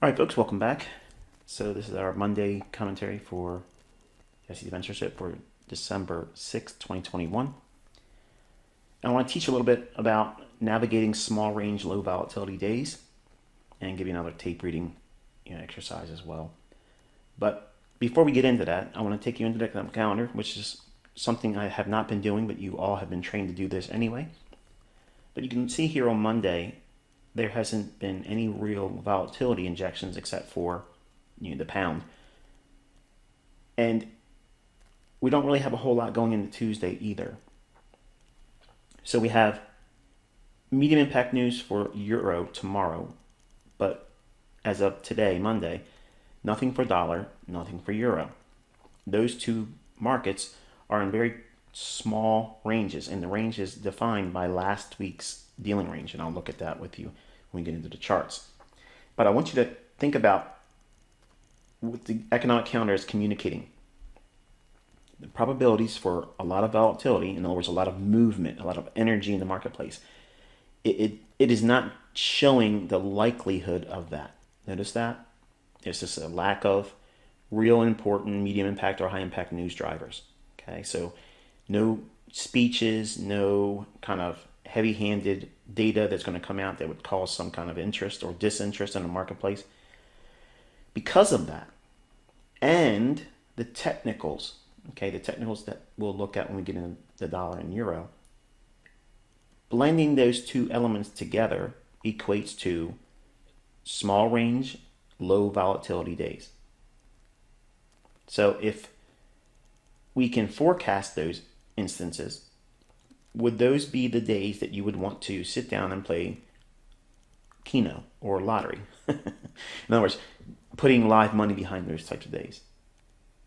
All right, folks, welcome back. So this is our Monday commentary for ICT Mentorship for December 6th, 2021. And I want to teach you a little bit about navigating small range, low volatility days and give you another tape reading exercise as well. But before we get into that, I want to take you into the calendar, which is something I have not been doing, but you all have been trained to do this anyway. But you can see here on Monday, there hasn't been any real volatility injections except for the pound. And we don't really have a whole lot going into Tuesday either. So we have medium impact news for Euro tomorrow, but as of today, Monday, nothing for dollar, nothing for Euro. Those two markets are in very small ranges, and the range is defined by last week's dealing range, and I'll look at that with you when we get into the charts. But I want you to think about what the economic calendar is communicating. The probabilities for a lot of volatility, in other words, a lot of movement, a lot of energy in the marketplace, it is not showing the likelihood of that. Notice that? It's just a lack of real important medium impact or high impact news drivers. Okay, so no speeches, no kind of heavy handed data that's going to come out that would cause some kind of interest or disinterest in the marketplace. Because of that, and the technicals, okay, the technicals that we'll look at when we get into the dollar and euro, blending those two elements together equates to small range, low volatility days. So if we can forecast those instances, would those be the days that you would want to sit down and play Keno or lottery? In other words, putting live money behind those types of days?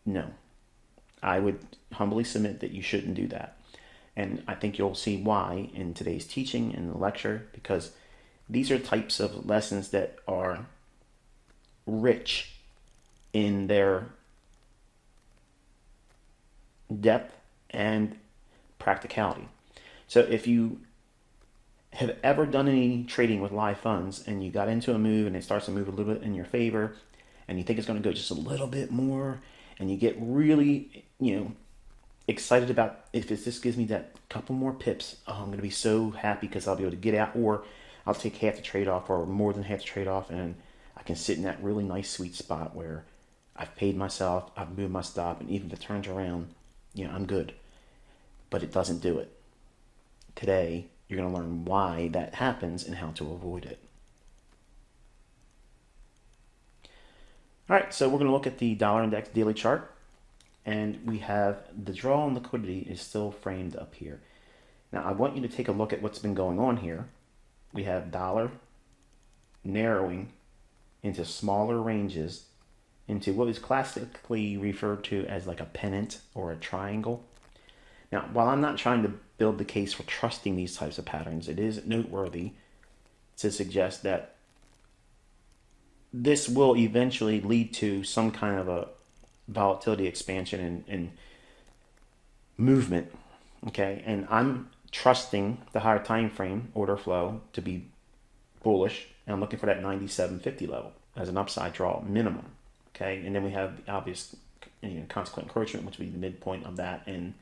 No. I would humbly submit that you shouldn't do that. And I think you'll see why in today's teaching and the lecture, because these are types of lessons that are rich in their depth and practicality. So if you have ever done any trading with live funds and you got into a move and it starts to move a little bit in your favor and you think it's going to go just a little bit more and you get really, excited about if this gives me that couple more pips, oh, I'm going to be so happy because I'll be able to get out, or I'll take half the trade off or more than half the trade off, and I can sit in that really nice sweet spot where I've paid myself, I've moved my stop, and even if it turns around, I'm good. But it doesn't do it. Today, you're going to learn why that happens and how to avoid it. All right, so we're going to look at the dollar index daily chart, and we have the draw on liquidity is still framed up here. Now, I want you to take a look at what's been going on here. We have dollar narrowing into smaller ranges into what is classically referred to as like a pennant or a triangle. Now, while I'm not trying to build the case for trusting these types of patterns, it is noteworthy to suggest that this will eventually lead to some kind of a volatility expansion and movement. Okay, and I'm trusting the higher time frame order flow to be bullish, and I'm looking for that 97.50 level as an upside draw minimum. Okay, and then we have the obvious consequent encroachment, which would be the midpoint of that, and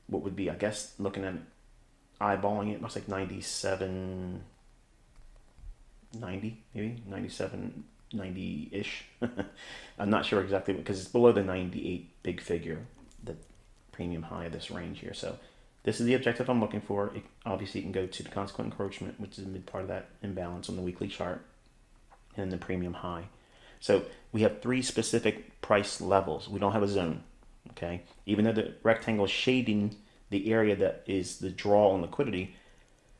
what would be, I guess, looking at eyeballing it, looks like 97.90, maybe 97.90-ish. I'm not sure exactly because it's below the 98 big figure, the premium high of this range here. So this is the objective I'm looking for. Obviously, you can go to the consequent encroachment, which is the mid part of that imbalance on the weekly chart, and the premium high. So we have three specific price levels. We don't have a zone. Okay, even though the rectangle is shading the area that is the draw on liquidity,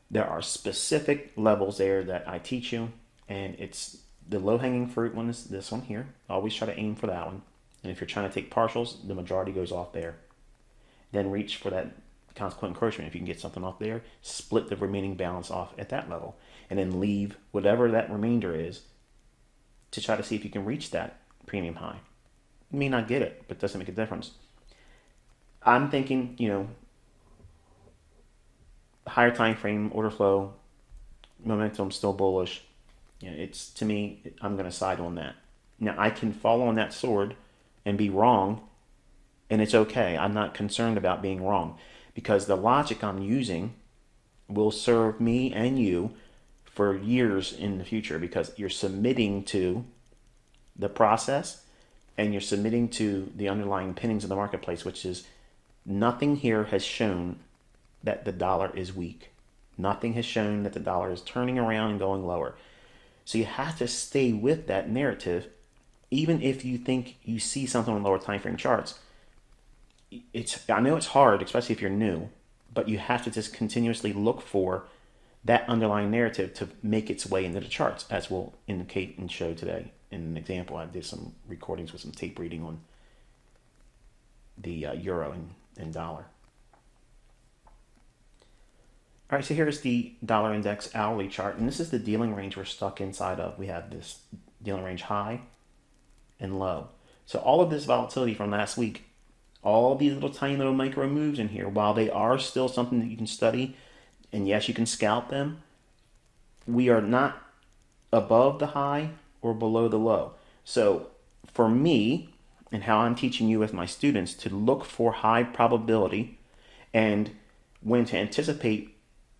there are specific levels there that I teach you, and it's the low-hanging fruit one is this one here. Always try to aim for that one. And if you're trying to take partials, the majority goes off there. Then reach for that consequent encroachment. If you can get something off there, split the remaining balance off at that level, and then leave whatever that remainder is to try to see if you can reach that premium high. You may not get it, but it doesn't make a difference. I'm thinking, higher time frame, order flow, momentum still bullish. It's, to me, I'm going to side on that. Now, I can fall on that sword and be wrong, and it's okay. I'm not concerned about being wrong because the logic I'm using will serve me and you for years in the future because you're submitting to the process and you're submitting to the underlying pinnings of the marketplace, which is nothing here has shown that the dollar is weak. Nothing has shown that the dollar is turning around and going lower. So you have to stay with that narrative, even if you think you see something on lower time frame charts. I know it's hard, especially if you're new, but you have to just continuously look for that underlying narrative to make its way into the charts, as we'll indicate and show today. In an example, I did some recordings with some tape reading on the euro and dollar. All right, so here's the dollar index hourly chart, and this is the dealing range we're stuck inside of. We have this dealing range high and low. So all of this volatility from last week, all these little tiny little micro moves in here, while they are still something that you can study, and yes, you can scalp them, we are not above the high or below the low. So for me, and how I'm teaching you with my students, to look for high probability and when to anticipate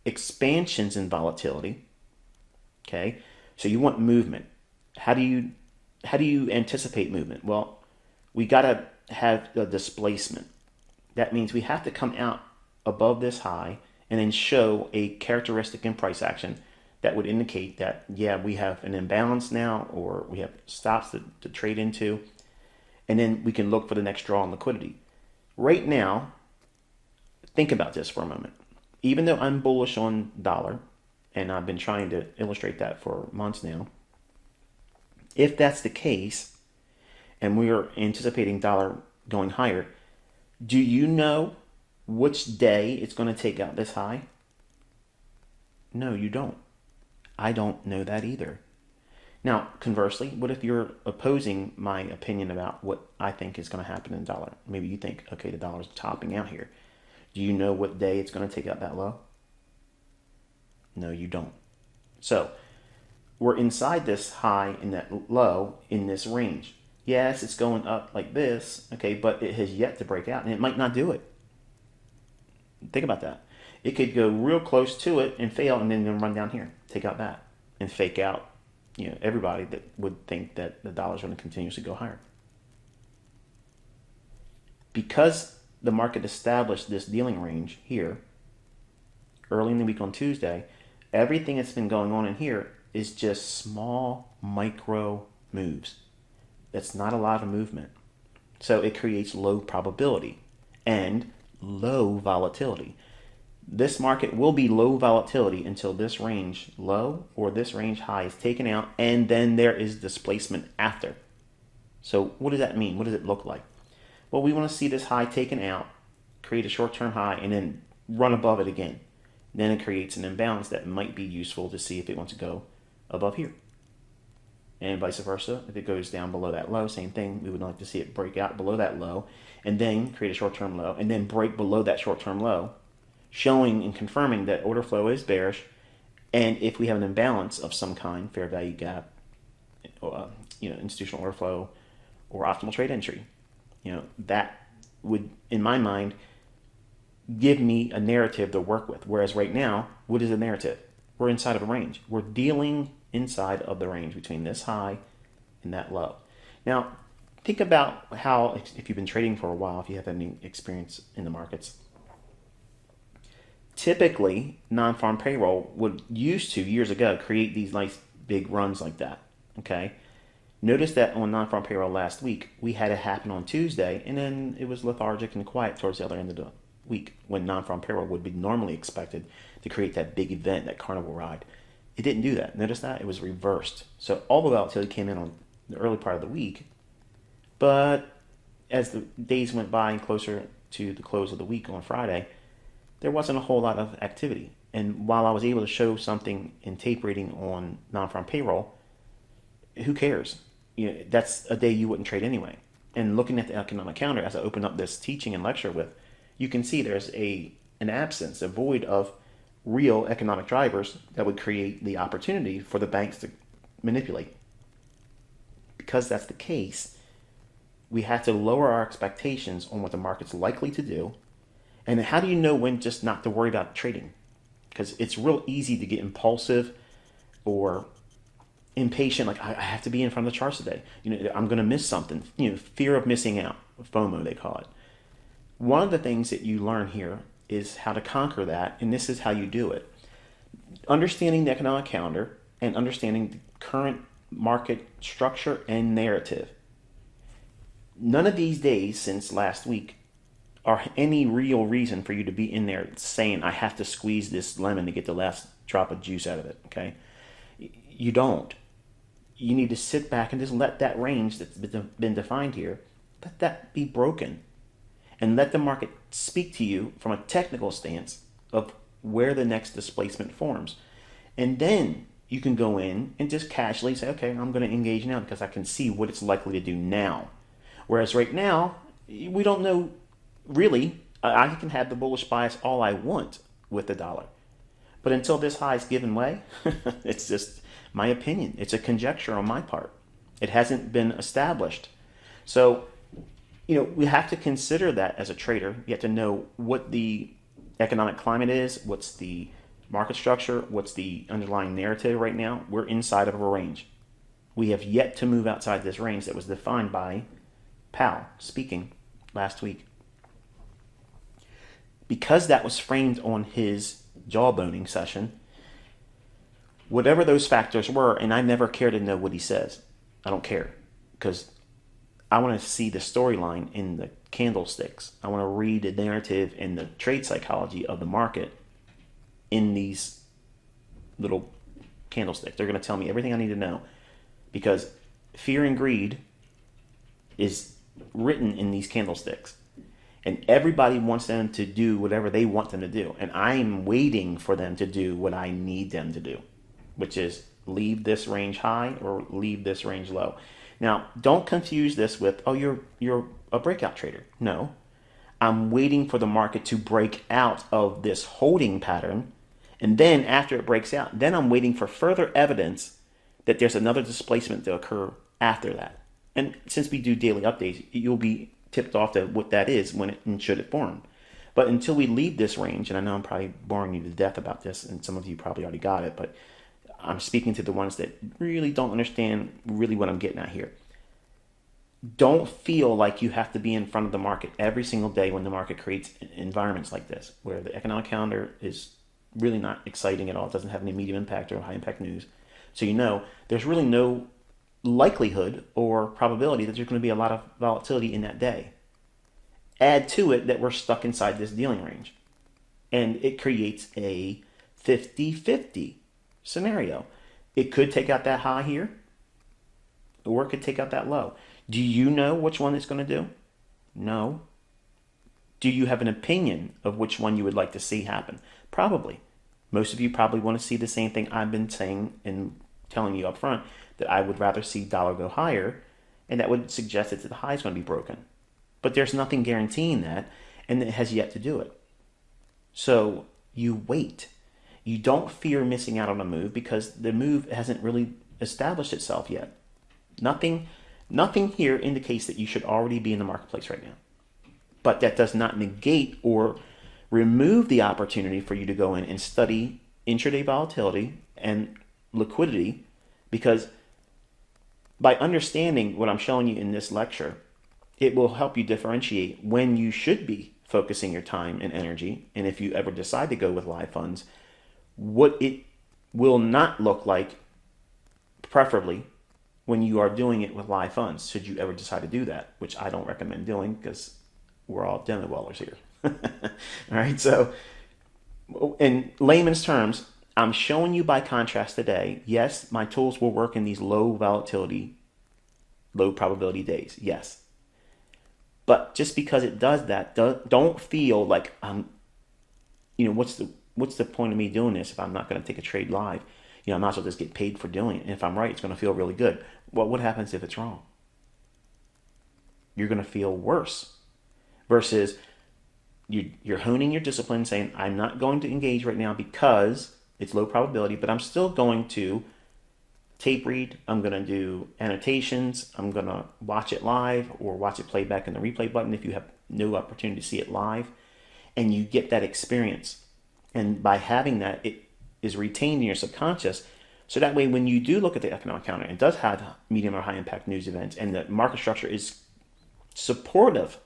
expansions in volatility. Okay, so you want movement. How do you anticipate movement? Well, we got to have a displacement. That means we have to come out above this high and then show a characteristic in price action that would indicate that, yeah, we have an imbalance now, or we have stops to trade into, and then we can look for the next draw on liquidity. Right now, think about this for a moment. Even though I'm bullish on dollar, and I've been trying to illustrate that for months now, if that's the case, and we are anticipating dollar going higher, do you know which day it's going to take out this high? No, you don't. I don't know that either. Now, conversely, what if you're opposing my opinion about what I think is going to happen in dollar? Maybe you think, okay, the dollar's topping out here. Do you know what day it's going to take out that low? No, you don't. So we're inside this high and that low in this range. Yes, it's going up like this, okay, but it has yet to break out, and it might not do it. Think about that. It could go real close to it and fail, and then run down here, take out that, and fake out, everybody that would think that the dollar's going to continuously go higher. Because the market established this dealing range here early in the week on Tuesday, everything that's been going on in here is just small micro moves. That's not a lot of movement. So it creates low probability and low volatility. This market will be low volatility until this range low or this range high is taken out, and then there is displacement after. So what does that mean? What does it look like? Well, we want to see this high taken out, create a short-term high, and then run above it again. Then it creates an imbalance that might be useful to see if it wants to go above here. And vice versa, if it goes down below that low, same thing. We would like to see it break out below that low and then create a short-term low and then break below that short-term low, showing and confirming that order flow is bearish. And if we have an imbalance of some kind, fair value gap, institutional order flow, or optimal trade entry, that would, in my mind, give me a narrative to work with. Whereas right now, what is the narrative? We're inside of a range. We're dealing inside of the range between this high and that low. Now, think about how, if you've been trading for a while, if you have any experience in the markets, typically non-farm payroll would used to, years ago, create these nice big runs like that. Okay. Notice that on non-farm payroll last week, we had it happen on Tuesday, and then it was lethargic and quiet towards the other end of the week when non-farm payroll would be normally expected to create that big event, that carnival ride. It didn't do that. Notice that? It was reversed. So all the volatility came in on the early part of the week, but as the days went by and closer to the close of the week on Friday, there wasn't a whole lot of activity. And while I was able to show something in tape reading on non-farm payroll, who cares? That's a day you wouldn't trade anyway. And looking at the economic calendar, as I open up this teaching and lecture with, you can see there's an absence, a void of real economic drivers that would create the opportunity for the banks to manipulate. Because that's the case, we have to lower our expectations on what the market's likely to do. And how do you know when just not to worry about trading? Because it's real easy to get impulsive or impatient, like I have to be in front of the charts today. I'm going to miss something. Fear of missing out, FOMO they call it. One of the things that you learn here is how to conquer that, and this is how you do it. Understanding the economic calendar and understanding the current market structure and narrative. None of these days since last week are any real reason for you to be in there saying, I have to squeeze this lemon to get the last drop of juice out of it, okay? You don't. You need to sit back and just let that range that's been defined here, let that be broken. And let the market speak to you from a technical stance of where the next displacement forms. And then you can go in and just casually say, okay, I'm going to engage now because I can see what it's likely to do now. Whereas right now, we don't know really. I can have the bullish bias all I want with the dollar. But until this high is given way, it's just my opinion. It's a conjecture on my part. It hasn't been established. So, we have to consider that as a trader. You have to know what the economic climate is, what's the market structure, what's the underlying narrative right now. We're inside of a range. We have yet to move outside this range that was defined by Powell speaking last week. Because that was framed on his jawboning session, whatever those factors were, and I never care to know what he says. I don't care, because I want to see the storyline in the candlesticks. I want to read the narrative and the trade psychology of the market in these little candlesticks. They're going to tell me everything I need to know, because fear and greed is written in these candlesticks. And everybody wants them to do whatever they want them to do. And I'm waiting for them to do what I need them to do, which is leave this range high or leave this range low. Now, don't confuse this with, oh, you're a breakout trader. No, I'm waiting for the market to break out of this holding pattern. And then after it breaks out, then I'm waiting for further evidence that there's another displacement to occur after that. And since we do daily updates, you'll be tipped off to what that is when it and should it form. But until we leave this range, and I know I'm probably boring you to death about this, and some of you probably already got it, but I'm speaking to the ones that really don't understand really what I'm getting at here. Don't feel like you have to be in front of the market every single day when the market creates environments like this, where the economic calendar is really not exciting at all. It doesn't have any medium impact or high impact news. So there's really no likelihood or probability that there's going to be a lot of volatility in that day. Add to it that we're stuck inside this dealing range, and it creates a 50-50 scenario. It could take out that high here, or it could take out that low. Do you know which one it's going to do? No. Do you have an opinion of which one you would like to see happen? Probably. Most of you probably want to see the same thing I've been saying and telling you up front, that I would rather see dollar go higher, and that would suggest that the high is going to be broken. But there's nothing guaranteeing that, and it has yet to do it. So you wait. You don't fear missing out on a move because the move hasn't really established itself yet. Nothing here indicates that you should already be in the marketplace right now. But that does not negate or remove the opportunity for you to go in and study intraday volatility and liquidity, because by understanding what I'm showing you in this lecture, it will help you differentiate when you should be focusing your time and energy, and if you ever decide to go with live funds, what it will not look like, preferably, when you are doing it with live funds, should you ever decide to do that, which I don't recommend doing because we're all demo wallers here. All right, so in layman's terms, I'm showing you by contrast today, yes, my tools will work in these low volatility, low probability days, yes. But just because it does that, don't feel like what's the point of me doing this if I'm not going to take a trade live? I might as well just get paid for doing it. And if I'm right, it's going to feel really good. Well, what happens if it's wrong? You're going to feel worse. Versus you're honing your discipline, saying, I'm not going to engage right now because it's low probability, but I'm still going to tape read, I'm going to do annotations, I'm going to watch it live or watch it play back in the replay button if you have no opportunity to see it live. And you get that experience. And by having that, it is retained in your subconscious. So that way, when you do look at the economic calendar, it does have medium or high impact news events, and the market structure is supportive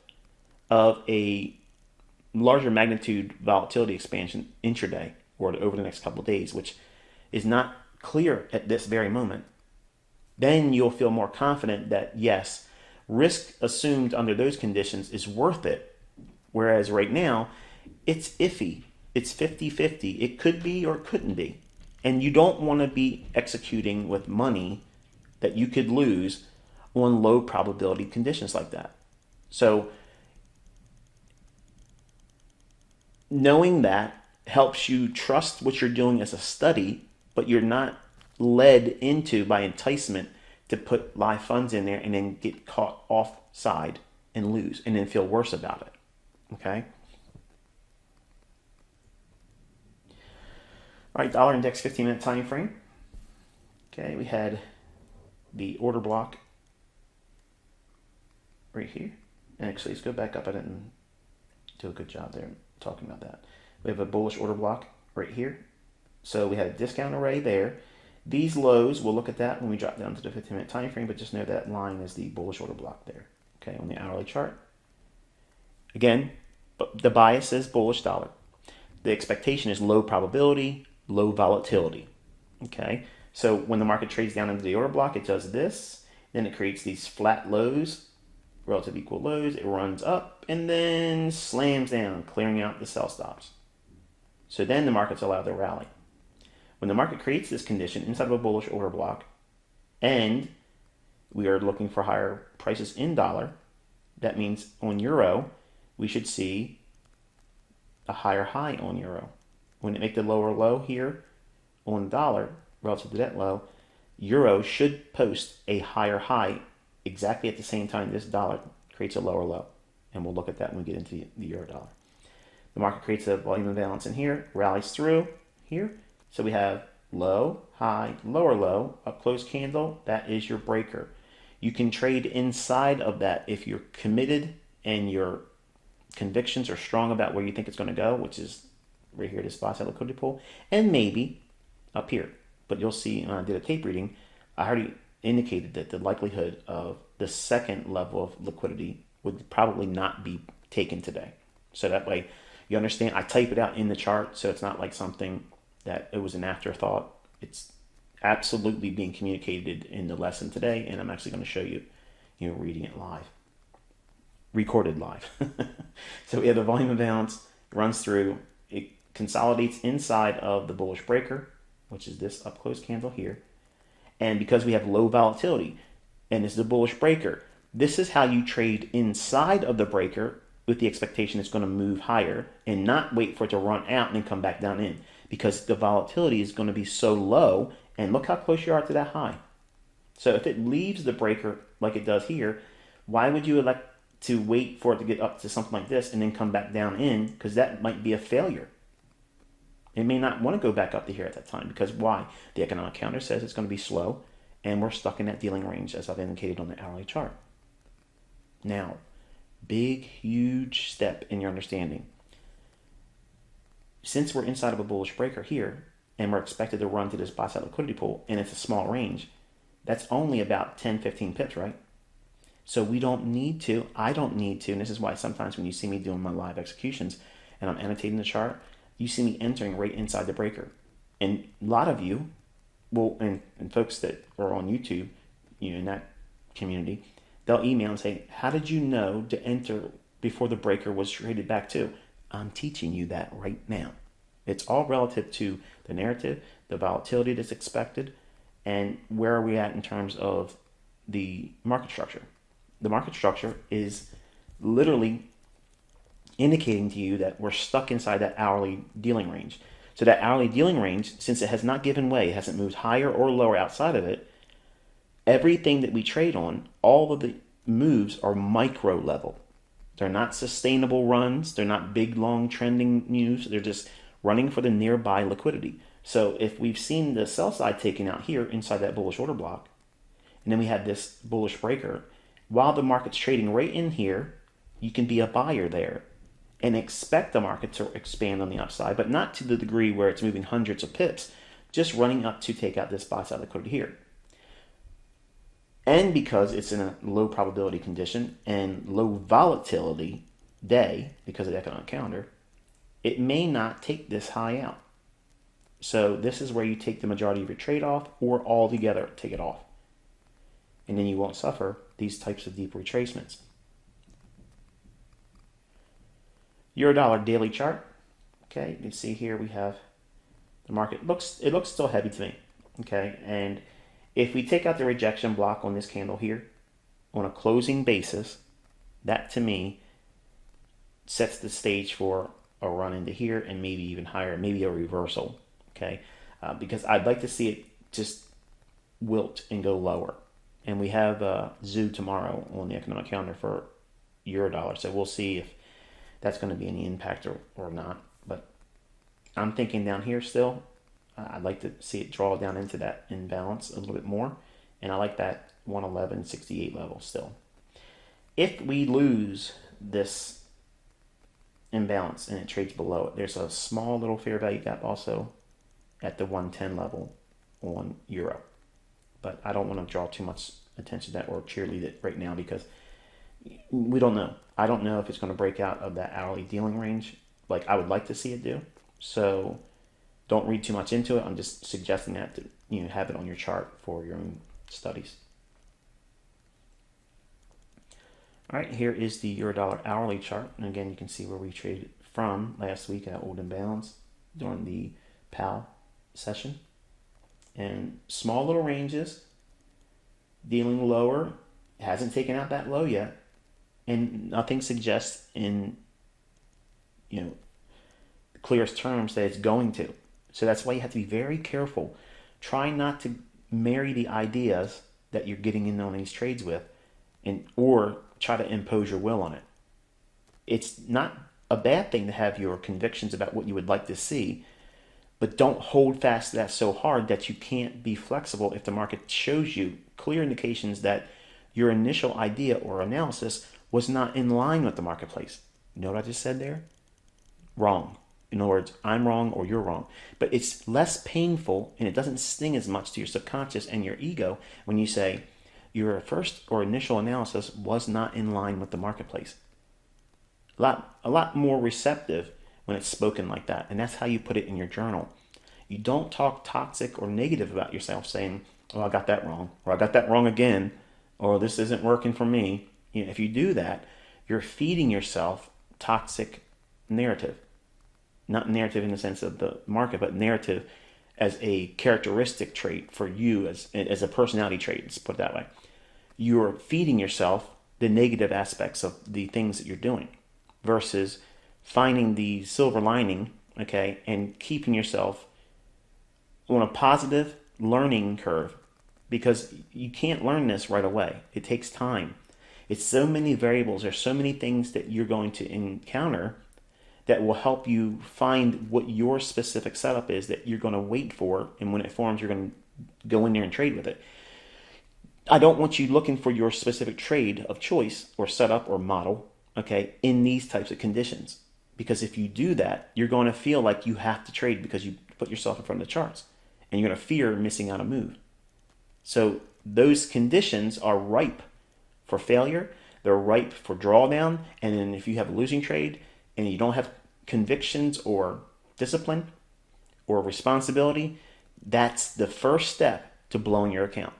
of a larger magnitude volatility expansion intraday or over the next couple of days, which is not clear at this very moment. Then you'll feel more confident that yes, risk assumed under those conditions is worth it. Whereas right now, it's iffy. It's 50-50. It could be or couldn't be. And you don't want to be executing with money that you could lose on low probability conditions like that. So knowing that helps you trust what you're doing as a study, but you're not led into by enticement to put live funds in there and then get caught offside and lose and then feel worse about it. Okay? All right, dollar index 15-minute time frame. Okay, we had the order block right here. And actually, let's go back up. I didn't do a good job there talking about that. We have a bullish order block right here. So we had a discount array there. These lows, we'll look at that when we drop down to the 15-minute time frame, but just know that line is the bullish order block there. Okay, on the hourly chart. Again, the bias says bullish dollar. The expectation is low probability, low volatility. Okay, so when the market trades down into the order block, it does this. Then it creates these flat lows, relative equal lows. It runs up and then slams down, clearing out the sell stops. So then the market's allowed to rally. When the market creates this condition inside of a bullish order block, and we are looking for higher prices in dollar, that means on euro, we should see a higher high on euro. When it make the lower low here on dollar relative to that low, euro should post a higher high exactly at the same time this dollar creates a lower low. And we'll look at that when we get into the euro dollar. The market creates a volume imbalance in here, rallies through here. So we have low, high, lower low, up close candle. That is your breaker. You can trade inside of that if you're committed and your convictions are strong about where you think it's going to go, which is right here, this spot side liquidity pool, and maybe up here. But you'll see when I did a tape reading, I already indicated that the likelihood of the second level of liquidity would probably not be taken today. So that way you understand, I type it out in the chart, so it's not like something that it was an afterthought. It's absolutely being communicated in the lesson today, and I'm actually going to show you, reading it live, recorded live. So we have the volume imbalance, runs through, it consolidates inside of the bullish breaker, which is this up close candle here. And because we have low volatility, and it's the bullish breaker, this is how you trade inside of the breaker with the expectation it's going to move higher and not wait for it to run out and then come back down in, because the volatility is going to be so low, and look how close you are to that high. So if it leaves the breaker like it does here, why would you elect to wait for it to get up to something like this and then come back down in? Because that might be a failure. It may not want to go back up to here at that time, because why? The economic calendar says it's going to be slow, and we're stuck in that dealing range as I've indicated on the hourly chart. Now, big, huge step in your understanding. Since we're inside of a bullish breaker here, and we're expected to run to this buy side liquidity pool, and it's a small range, that's only about 10, 15 pips, right? So we don't need to, I don't need to, and this is why sometimes when you see me doing my live executions and I'm annotating the chart, you see me entering right inside the breaker. And a lot of you will, and folks that are on YouTube, in that community, they'll email and say, how did you know to enter before the breaker was traded back to? I'm teaching you that right now. It's all relative to the narrative, the volatility that's expected, and where are we at in terms of the market structure. The market structure is literally indicating to you that we're stuck inside that hourly dealing range. So that hourly dealing range, since it has not given way, it hasn't moved higher or lower outside of it, everything that we trade on, all of the moves are micro level. They're not sustainable runs. They're not big, long trending moves. They're just running for the nearby liquidity. So if we've seen the sell side taken out here inside that bullish order block, and then we had this bullish breaker, while the market's trading right in here, you can be a buyer there and expect the market to expand on the upside, but not to the degree where it's moving hundreds of pips, just running up to take out this buy side liquidity here. And because it's in a low probability condition and low volatility day because of the economic calendar, it may not take this high out. So this is where you take the majority of your trade off or all together take it off. And then you won't suffer these types of deep retracements. Euro-dollar daily chart. Okay, you can see here we have the market. It looks still heavy to me. Okay, and if we take out the rejection block on this candle here, on a closing basis, that to me sets the stage for a run into here and maybe even higher, maybe a reversal. Okay, because I'd like to see it just wilt and go lower. And we have ZOO tomorrow on the economic calendar for euro-dollar, so we'll see if that's going to be any impact or not. But I'm thinking down here still, I'd like to see it draw down into that imbalance a little bit more. And I like that 111.68 level still. If we lose this imbalance and it trades below it, there's a small little fair value gap also at the 110 level on euro. But I don't want to draw too much attention to that or cheerlead it right now because we don't know. I don't know if it's going to break out of that hourly dealing range like I would like to see it do. So don't read too much into it. I'm just suggesting that to have it on your chart for your own studies. All right, here is the euro-dollar hourly chart. And again, you can see where we traded from last week at old imbalance during the PAL session. And small little ranges, dealing lower, hasn't taken out that low yet. And nothing suggests in the clearest terms that it's going to. So that's why you have to be very careful. Try not to marry the ideas that you're getting in on these trades with or try to impose your will on it. It's not a bad thing to have your convictions about what you would like to see, but don't hold fast to that so hard that you can't be flexible if the market shows you clear indications that your initial idea or analysis was not in line with the marketplace. You know what I just said there? Wrong. In other words, I'm wrong or you're wrong. But it's less painful and it doesn't sting as much to your subconscious and your ego when you say your first or initial analysis was not in line with the marketplace. A lot more receptive when it's spoken like that. And that's how you put it in your journal. You don't talk toxic or negative about yourself saying, oh, I got that wrong, or I got that wrong again, or this isn't working for me. If you do that, you're feeding yourself toxic narrative. Not narrative in the sense of the market, but narrative as a characteristic trait for you as a personality trait, let's put it that way. You're feeding yourself the negative aspects of the things that you're doing versus finding the silver lining, okay, and keeping yourself on a positive learning curve because you can't learn this right away. It takes time. It's so many variables. There's so many things that you're going to encounter that will help you find what your specific setup is that you're going to wait for, and when it forms, you're going to go in there and trade with it. I don't want you looking for your specific trade of choice or setup or model, okay, in these types of conditions. Because if you do that, you're going to feel like you have to trade because you put yourself in front of the charts, and you're going to fear missing out a move. So those conditions are ripe for failure. They're ripe for drawdown. And then if you have a losing trade and you don't have convictions or discipline or responsibility, that's the first step to blowing your account.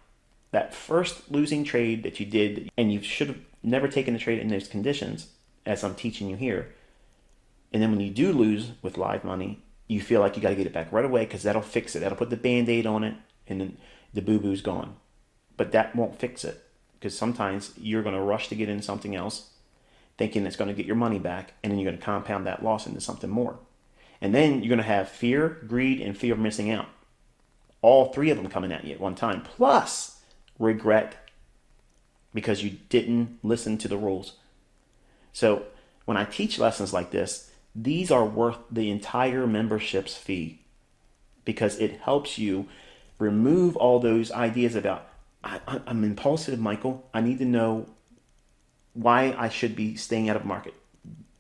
That first losing trade that you did, and you should have never taken the trade in those conditions, as I'm teaching you here. And then when you do lose with live money, you feel like you got to get it back right away because that'll fix it. That'll put the Band-Aid on it, and then the boo-boo's gone. But that won't fix it because sometimes you're going to rush to get in something else, thinking it's going to get your money back, and then you're going to compound that loss into something more. And then you're going to have fear, greed, and fear of missing out. All three of them coming at you at one time, plus regret because you didn't listen to the rules. So when I teach lessons like this, these are worth the entire membership's fee. because it helps you remove all those ideas about, I'm impulsive, Michael. I need to know why I should be staying out of market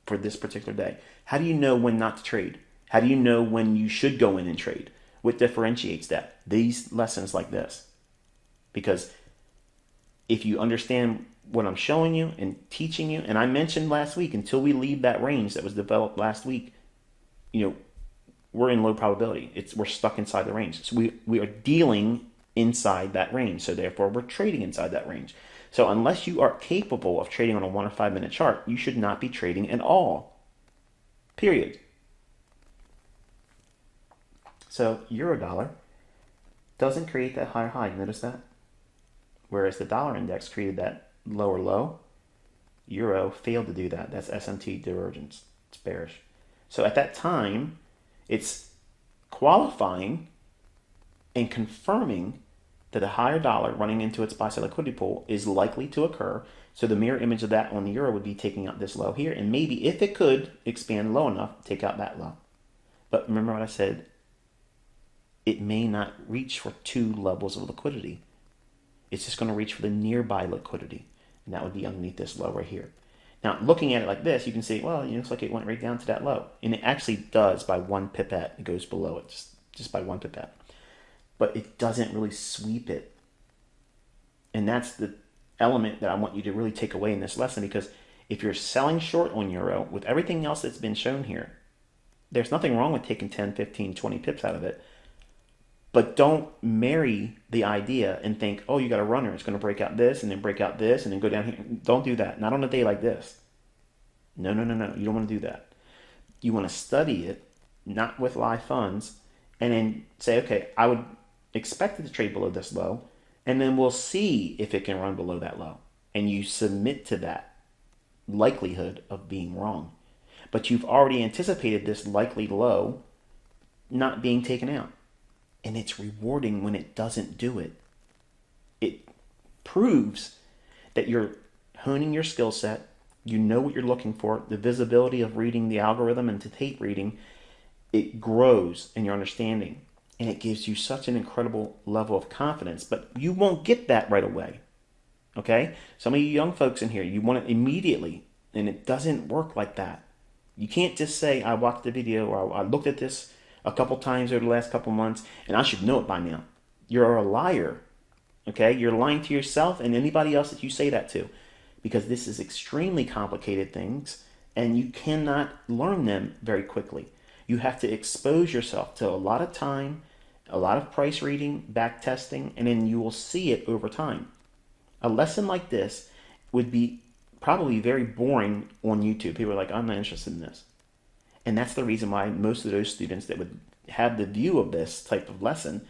for this particular day. How do you know when not to trade? How do you know when you should go in and trade? What differentiates that? These lessons like this. Because if you understand what I'm showing you and teaching you, and I mentioned last week, until we leave that range that was developed last week, we're in low probability. We're stuck inside the range. So we are dealing inside that range. So therefore, we're trading inside that range. So unless you are capable of trading on a 1 or 5 minute chart, you should not be trading at all. Period. So euro dollar doesn't create that higher high. Notice that? Whereas the dollar index created that lower low, euro failed to do that. That's SMT divergence. It's bearish. So at that time, it's qualifying and confirming that a higher dollar running into its buy-side liquidity pool is likely to occur. So the mirror image of that on the euro would be taking out this low here, and maybe if it could expand low enough, take out that low. But remember what I said, it may not reach for 2 levels of liquidity. It's just going to reach for the nearby liquidity, and that would be underneath this low right here. Now, looking at it like this, you can see, well, it looks like it went right down to that low. And it actually does by 1 pipette. It goes below it just by 1 pipette. But it doesn't really sweep it. And that's the element that I want you to really take away in this lesson, because if you're selling short on euro, with everything else that's been shown here, there's nothing wrong with taking 10, 15, 20 pips out of it. But don't marry the idea and think, oh, you got a runner. It's going to break out this and then break out this and then go down here. Don't do that. Not on a day like this. No. You don't want to do that. You want to study it, not with live funds, and then say, okay, I would expect it to trade below this low, and then we'll see if it can run below that low. And you submit to that likelihood of being wrong. But you've already anticipated this likely low not being taken out. And it's rewarding when it doesn't do it. It proves that you're honing your skill set. You know what you're looking for. The visibility of reading the algorithm and to tape reading, it grows in your understanding. And it gives you such an incredible level of confidence. But you won't get that right away. Okay? Some of you young folks in here, you want it immediately. And it doesn't work like that. You can't just say, I watched the video or I looked at this a couple times over the last couple months, and I should know it by now. You're a liar, okay? You're lying to yourself and anybody else that you say that to, because this is extremely complicated things, and you cannot learn them very quickly. You have to expose yourself to a lot of time, a lot of price reading, back testing, and then you will see it over time. A lesson like this would be probably very boring on YouTube. People are like, I'm not interested in this. And that's the reason why most of those students that would have the view of this type of lesson,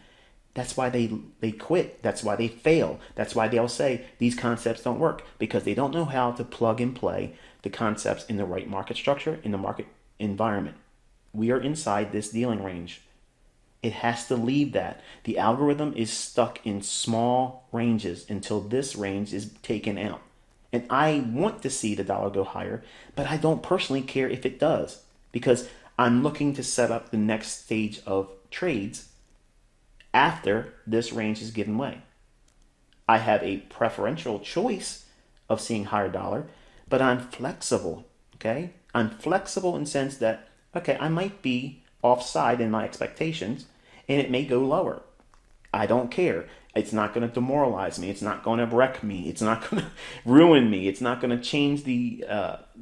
that's why they quit. That's why they fail. That's why they'll say these concepts don't work, because they don't know how to plug and play the concepts in the right market structure, in the market environment. We are inside this dealing range. It has to leave that. The algorithm is stuck in small ranges until this range is taken out. And I want to see the dollar go higher, but I don't personally care if it does, because I'm looking to set up the next stage of trades after this range is given way. I have a preferential choice of seeing higher dollar, but I'm flexible, okay? I'm flexible in the sense that, okay, I might be offside in my expectations, and it may go lower. I don't care. It's not going to demoralize me. It's not going to wreck me. It's not going to ruin me. It's not going to change the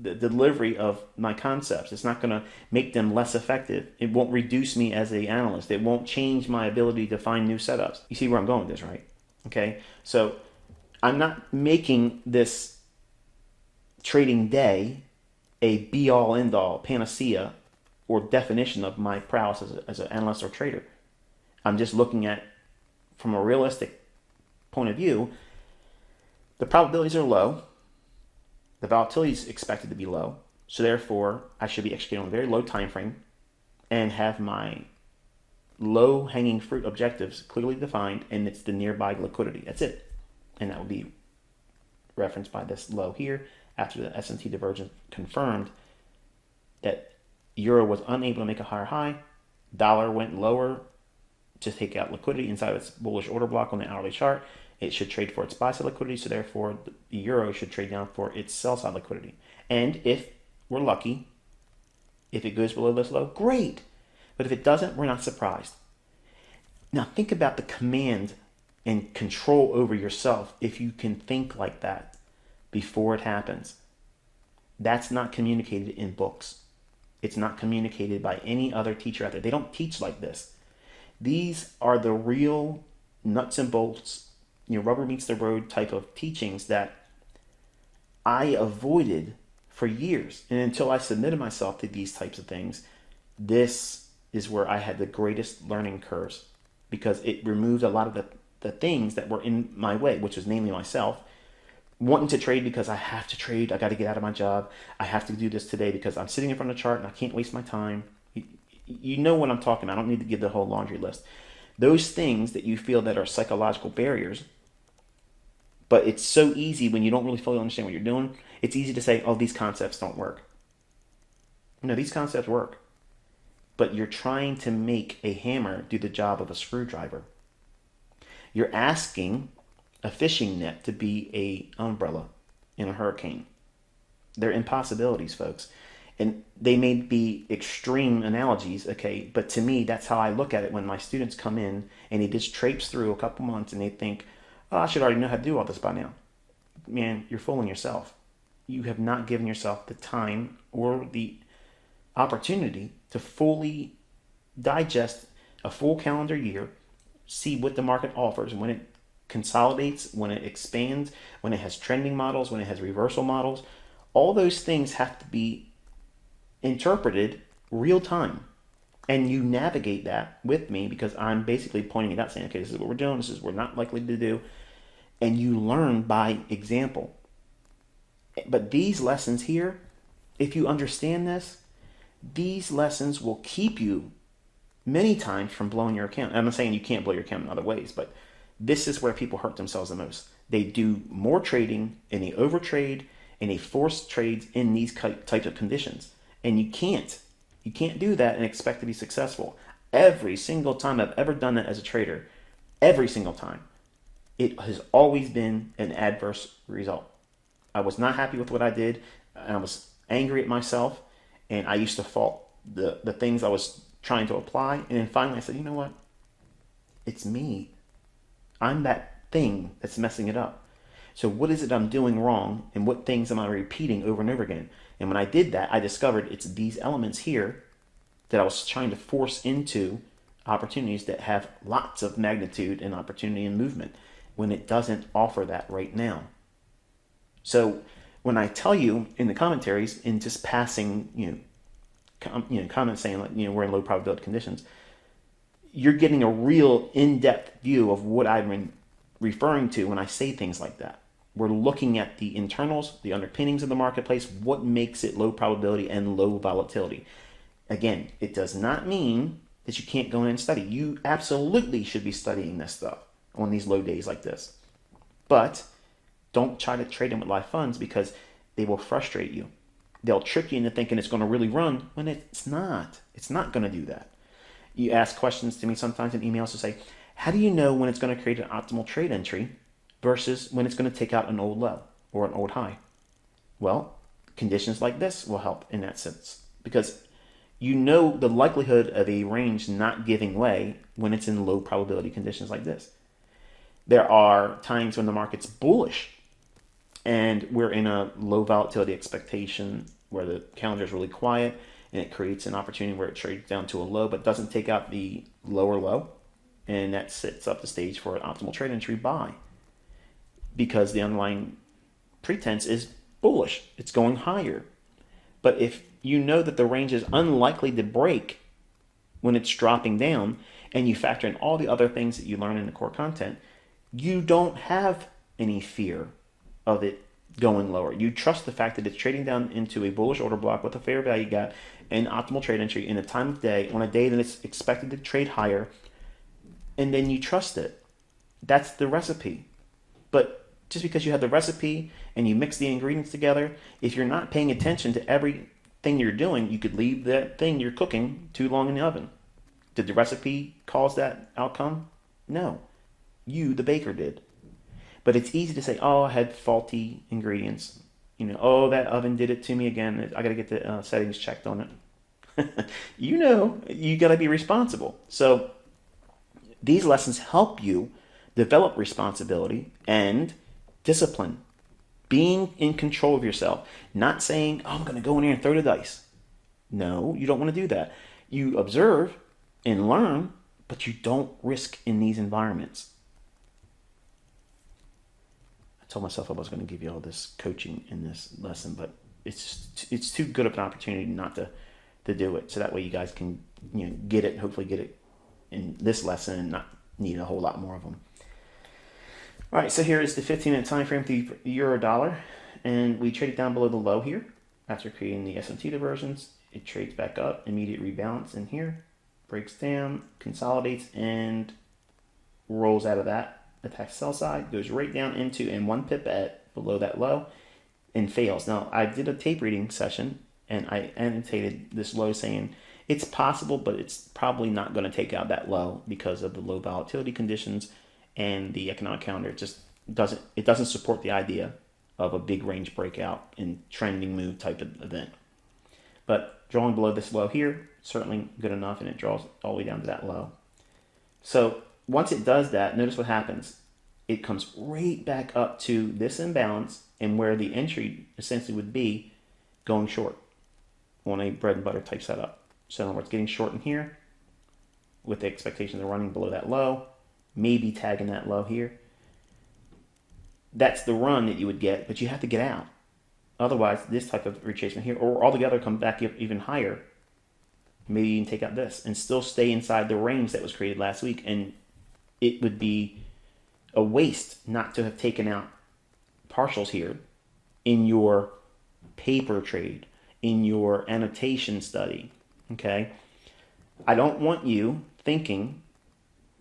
delivery of my concepts. It's not going to make them less effective. It won't reduce me as an analyst. It won't change my ability to find new setups. You see where I'm going with this, right? Okay, so I'm not making this trading day a be-all, end-all, panacea, or definition of my prowess as an analyst or trader. I'm just looking at, from a realistic point of view, the probabilities are low. The volatility is expected to be low. So therefore, I should be executing on a very low time frame and have my low-hanging fruit objectives clearly defined, and it's the nearby liquidity. That's it. And that would be referenced by this low here after the S&T divergence confirmed that euro was unable to make a higher high. Dollar went lower to take out liquidity inside of its bullish order block on the hourly chart. It should trade for its buy side liquidity, so therefore the euro should trade down for its sell side liquidity. And if we're lucky, if it goes below this low, great. But if it doesn't, we're not surprised. Now think about the command and control over yourself if you can think like that before it happens. That's not communicated in books. It's not communicated by any other teacher out there. They don't teach like this. These are the real nuts and bolts, rubber meets the road type of teachings that I avoided for years. And until I submitted myself to these types of things, this is where I had the greatest learning curves, because it removed a lot of the things that were in my way, which was namely myself, wanting to trade because I have to trade. I got to get out of my job. I have to do this today because I'm sitting in front of the chart and I can't waste my time. You know what I'm talking about. I don't need to give the whole laundry list. Those things that you feel that are psychological barriers, but it's so easy when you don't really fully understand what you're doing. It's easy to say, oh, these concepts don't work. No, these concepts work. But you're trying to make a hammer do the job of a screwdriver. You're asking a fishing net to be a umbrella in a hurricane. They're impossibilities, folks. And they may be extreme analogies, okay, but to me, that's how I look at it when my students come in and they just traipse through a couple months and they think, oh, I should already know how to do all this by now. Man, you're fooling yourself. You have not given yourself the time or the opportunity to fully digest a full calendar year, see what the market offers, and when it consolidates, when it expands, when it has trending models, when it has reversal models. All those things have to be interpreted real time. And you navigate that with me because I'm basically pointing it out, saying, okay, this is what we're doing, this is what we're not likely to do. And you learn by example. But these lessons here, if you understand this, these lessons will keep you many times from blowing your account. I'm not saying you can't blow your account in other ways, but this is where people hurt themselves the most. They do more trading and they overtrade and they force trades in these types of conditions. And you can't do that and expect to be successful. Every single time I've ever done that as a trader, every single time, it has always been an adverse result. I was not happy with what I did. I was angry at myself, and I used to fault the things I was trying to apply. And then finally I said, you know what? It's me. I'm that thing that's messing it up. So what is it I'm doing wrong, and what things am I repeating over and over again? And when I did that, I discovered it's these elements here that I was trying to force into opportunities that have lots of magnitude and opportunity and movement when it doesn't offer that right now. So when I tell you in the commentaries, in just passing, comments saying like, we're in low probability conditions, you're getting a real in-depth view of what I've been referring to when I say things like that. We're looking at the internals, the underpinnings of the marketplace, what makes it low probability and low volatility. Again, it does not mean that you can't go in and study. You absolutely should be studying this stuff on these low days like this. But don't try to trade them with live funds because they will frustrate you. They'll trick you into thinking it's going to really run when it's not. It's not going to do that. You ask questions to me sometimes in emails to say, how do you know when it's going to create an optimal trade entry versus when it's going to take out an old low or an old high? Well, conditions like this will help in that sense because you know the likelihood of a range not giving way when it's in low probability conditions like this. There are times when the market's bullish and we're in a low volatility expectation where the calendar is really quiet and it creates an opportunity where it trades down to a low but doesn't take out the lower low, and that sets up the stage for an optimal trade entry buy because the underlying pretense is bullish. It's going higher. But if you know that the range is unlikely to break when it's dropping down and you factor in all the other things that you learn in the core content, you don't have any fear of it going lower. You trust the fact that it's trading down into a bullish order block with a fair value gap and optimal trade entry in a time of day on a day that it's expected to trade higher, and then you trust it. That's the recipe. But just because you have the recipe and you mix the ingredients together, if you're not paying attention to everything you're doing, you could leave that thing you're cooking too long in the oven. Did the recipe cause that outcome? No. You, the baker, did. But it's easy to say, oh, I had faulty ingredients. Oh, that oven did it to me again. I got to get the settings checked on it. You got to be responsible. So these lessons help you develop responsibility and discipline. Being in control of yourself. Not saying, oh, I'm going to go in here and throw the dice. No, you don't want to do that. You observe and learn, but you don't risk in these environments. I told myself I was going to give you all this coaching in this lesson, but it's too good of an opportunity not to do it. So that way you guys can get it, hopefully get it in this lesson and not need a whole lot more of them. All right, so here is the 15-minute time frame for the euro dollar, and we traded down below the low here after creating the SMT diversions. It trades back up, immediate rebalance in here, breaks down, consolidates, and rolls out of that. Attacks sell side, goes right down into and 1 pip at below that low, and fails. Now, I did a tape reading session, and I annotated this low saying it's possible, but it's probably not going to take out that low because of the low volatility conditions and the economic calendar. It just doesn't support the idea of a big range breakout and trending move type of event. But drawing below this low here, certainly good enough, and it draws all the way down to that low. So once it does that, notice what happens. It comes right back up to this imbalance and where the entry essentially would be going short on a bread and butter type setup. So in other words, getting short in here with the expectation of running below that low, maybe tagging that low here. That's the run that you would get, but you have to get out. Otherwise, this type of retracement here, or altogether come back even higher, maybe you can take out this and still stay inside the range that was created last week. And it would be a waste not to have taken out partials here in your paper trade, in your annotation study, okay? I don't want you thinking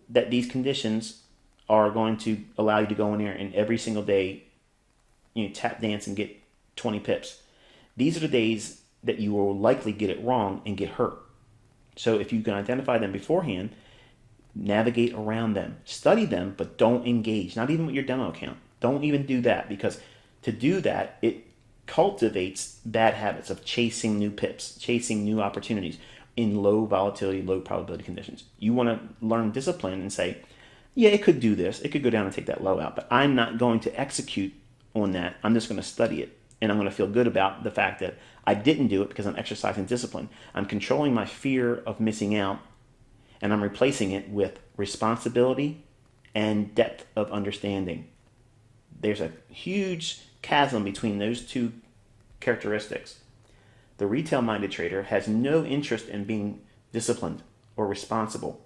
that these conditions are going to allow you to go in there and every single day, tap dance and get 20 pips. These are the days that you will likely get it wrong and get hurt. So if you can identify them beforehand, navigate around them, study them, but don't engage, not even with your demo account. Don't even do that, because to do that, it cultivates bad habits of chasing new pips, chasing new opportunities in low volatility, low probability conditions. You want to learn discipline and say, yeah, it could do this. It could go down and take that low out, but I'm not going to execute on that. I'm just going to study it. And I'm going to feel good about the fact that I didn't do it because I'm exercising discipline. I'm controlling my fear of missing out, and I'm replacing it with responsibility and depth of understanding. There's a huge chasm between those two characteristics. The retail-minded trader has no interest in being disciplined or responsible.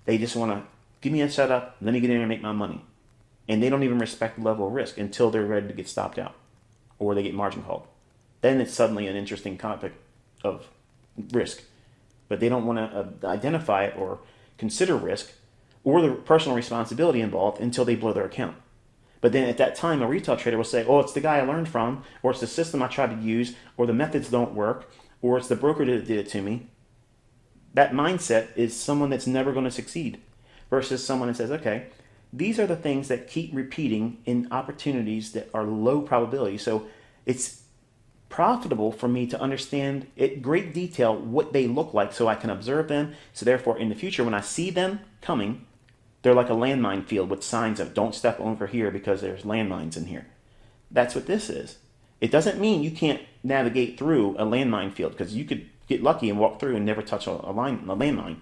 They just want to give me a setup, let me get in there and make my money. And they don't even respect the level of risk until they're ready to get stopped out or they get margin called. Then it's suddenly an interesting topic of risk. But they don't want to identify it or consider risk or the personal responsibility involved until they blow their account. But then at that time, a retail trader will say, oh, it's the guy I learned from, or it's the system I tried to use, or the methods don't work, or it's the broker that did it to me. That mindset is someone that's never going to succeed versus someone that says, okay, these are the things that keep repeating in opportunities that are low probability. So it's profitable for me to understand in great detail what they look like so I can observe them. So therefore, in the future, when I see them coming, they're like a landmine field with signs of don't step over here because there's landmines in here. That's what this is. It doesn't mean you can't navigate through a landmine field, because you could get lucky and walk through and never touch a landmine.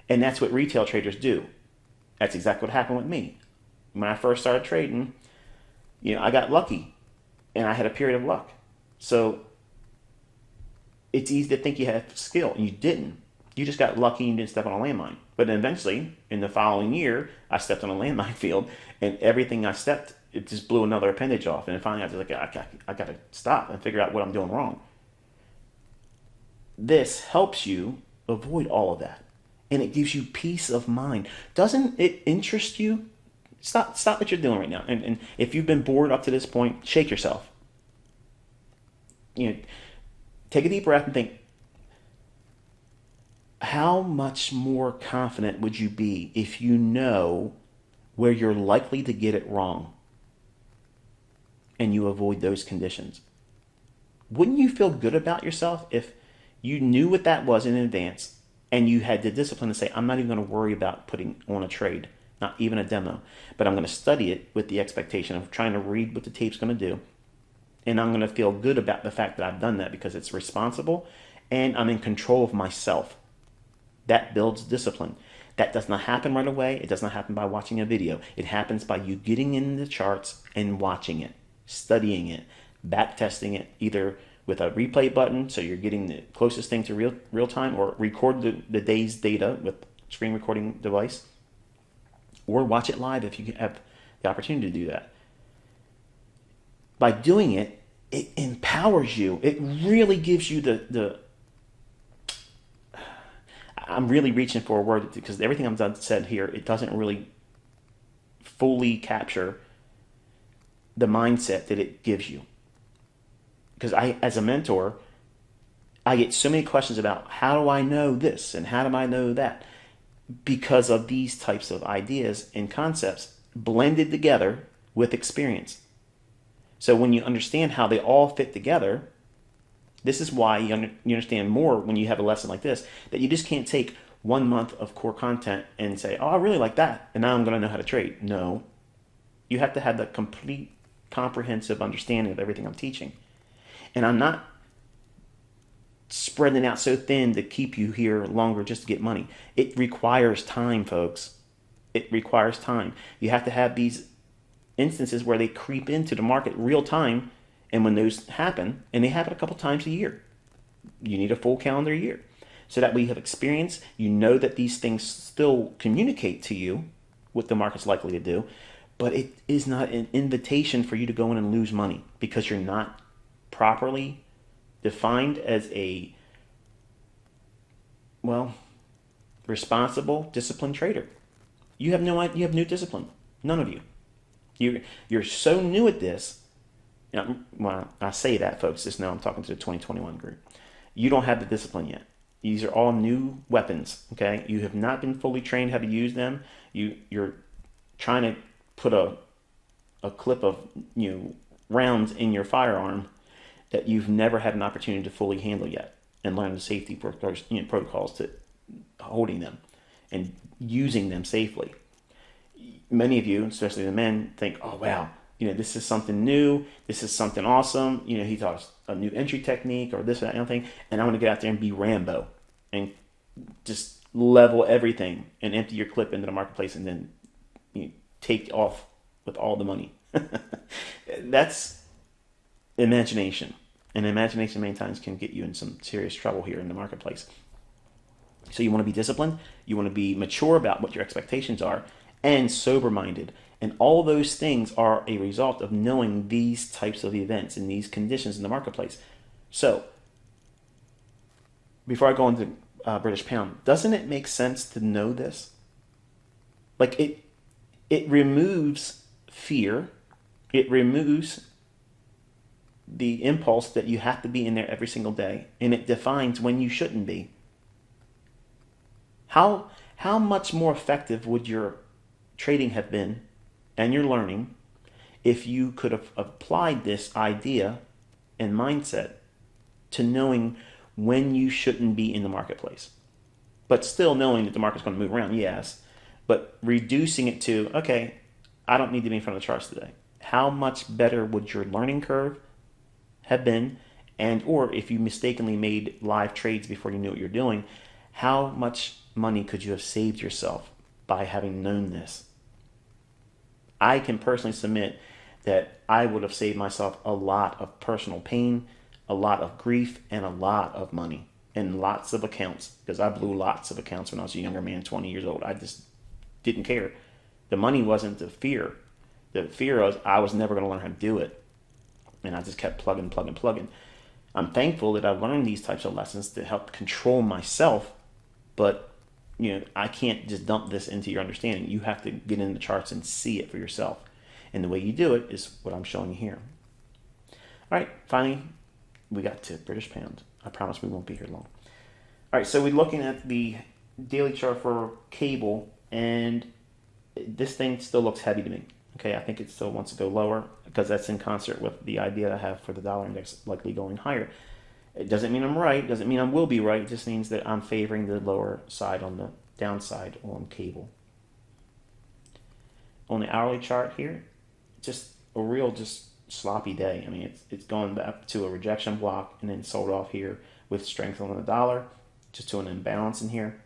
And that's what retail traders do. That's exactly what happened with me. When I first started trading, I got lucky and I had a period of luck. So it's easy to think you have skill, and you didn't. You just got lucky and didn't step on a landmine. But then eventually, in the following year, I stepped on a landmine field, and everything I stepped, it just blew another appendage off. And finally, I was like, I got to stop and figure out what I'm doing wrong. This helps you avoid all of that, and it gives you peace of mind. Doesn't it interest you? Stop what you're doing right now. And if you've been bored up to this point, shake yourself. Take a deep breath and think, How much more confident would you be if you know where you're likely to get it wrong and you avoid those conditions? Wouldn't you feel good about yourself if you knew what that was in advance and you had the discipline to say, I'm not even going to worry about putting on a trade, not even a demo, but I'm going to study it with the expectation of trying to read what the tape's going to do. And I'm going to feel good about the fact that I've done that because it's responsible and I'm in control of myself. That builds discipline. That does not happen right away. It does not happen by watching a video. It happens by you getting in the charts and watching it, studying it, back testing it, either with a replay button, so you're getting the closest thing to real time, or record the day's data with screen recording device, or watch it live if you have the opportunity to do that. By doing it, it empowers you. It really gives you the I'm really reaching for a word because everything I've said here, it doesn't really fully capture the mindset that it gives you. Because as a mentor, I get so many questions about how do I know this and how do I know that? Because of these types of ideas and concepts blended together with experience. So when you understand how they all fit together, this is why you understand more when you have a lesson like this, that you just can't take 1 month of core content and say, oh, I really like that, and now I'm going to know how to trade. No. You have to have the complete, comprehensive understanding of everything I'm teaching. And I'm not spreading it out so thin to keep you here longer just to get money. It requires time, folks. It requires time. You have to have these instances where they creep into the market real time. And when those happen, and they happen a couple times a year, you need a full calendar year. So that we have experience, you know that these things still communicate to you what the market's likely to do, but it is not an invitation for you to go in and lose money because you're not properly defined as a, responsible, disciplined trader. You have no discipline. None of you. You're so new at this. Well, I say that, folks, just know I'm talking to the 2021 group. You don't have the discipline yet. These are all new weapons, okay? You have not been fully trained how to use them. You're trying to put a clip of rounds in your firearm that you've never had an opportunity to fully handle yet and learn the safety protocols to holding them and using them safely. Many of you, especially the men, think, oh, wow, this is something new. This is something awesome. He taught a new entry technique or this or that thing. And I want to get out there and be Rambo and just level everything and empty your clip into the marketplace and then take off with all the money. That's imagination. And imagination many times can get you in some serious trouble here in the marketplace. So you want to be disciplined. You want to be mature about what your expectations are and sober-minded. And all those things are a result of knowing these types of events and these conditions in the marketplace. So, before I go into British Pound, doesn't it make sense to know this? Like it removes fear. It removes the impulse that you have to be in there every single day, and it defines when you shouldn't be. How much more effective would your trading have been and your learning if you could have applied this idea and mindset to knowing when you shouldn't be in the marketplace, but still knowing that the market's going to move around, yes, but reducing it to, okay, I don't need to be in front of the charts today. How much better would your learning curve have been? And or if you mistakenly made live trades before you knew what you're doing, how much money could you have saved yourself by having known this? I can personally submit that I would have saved myself a lot of personal pain, a lot of grief, and a lot of money, and lots of accounts, because I blew lots of accounts when I was a younger man, 20 years old. I just didn't care. The money wasn't the fear. The fear was I was never going to learn how to do it. And I just kept plugging. I'm thankful that I've learned these types of lessons to help control myself, but I can't just dump this into your understanding. You have to get in the charts and see it for yourself. And the way you do it is what I'm showing you here. All right, finally, we got to British Pound. I promise we won't be here long. All right, so we're looking at the daily chart for cable, and this thing still looks heavy to me. Okay, I think it still wants to go lower because that's in concert with the idea I have for the dollar index likely going higher. It doesn't mean I'm right, doesn't mean I will be right, it just means that I'm favoring the lower side on the downside on cable. On the hourly chart here, just a real just sloppy day. I mean, it's gone back to a rejection block and then sold off here with strength on the dollar, just to an imbalance in here.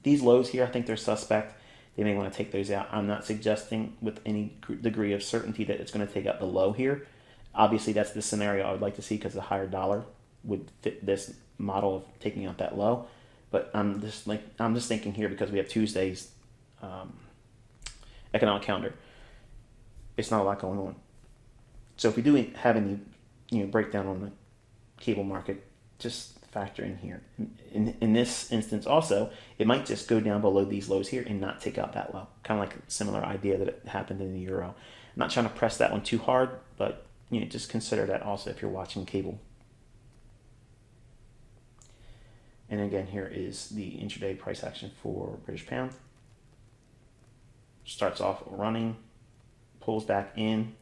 These lows here, I think they're suspect. They may want to take those out. I'm not suggesting with any degree of certainty that it's going to take out the low here. Obviously, that's the scenario I would like to see because the higher dollar would fit this model of taking out that low. But I'm just thinking here because we have Tuesday's economic calendar. It's not a lot going on. So if we do have any breakdown on the cable market, just factor in here. In this instance also, it might just go down below these lows here and not take out that low. Kind of like a similar idea that it happened in the euro. I'm not trying to press that one too hard, but just consider that also if you're watching cable. And again, here is the intraday price action for British pound. Starts off running, pulls back in,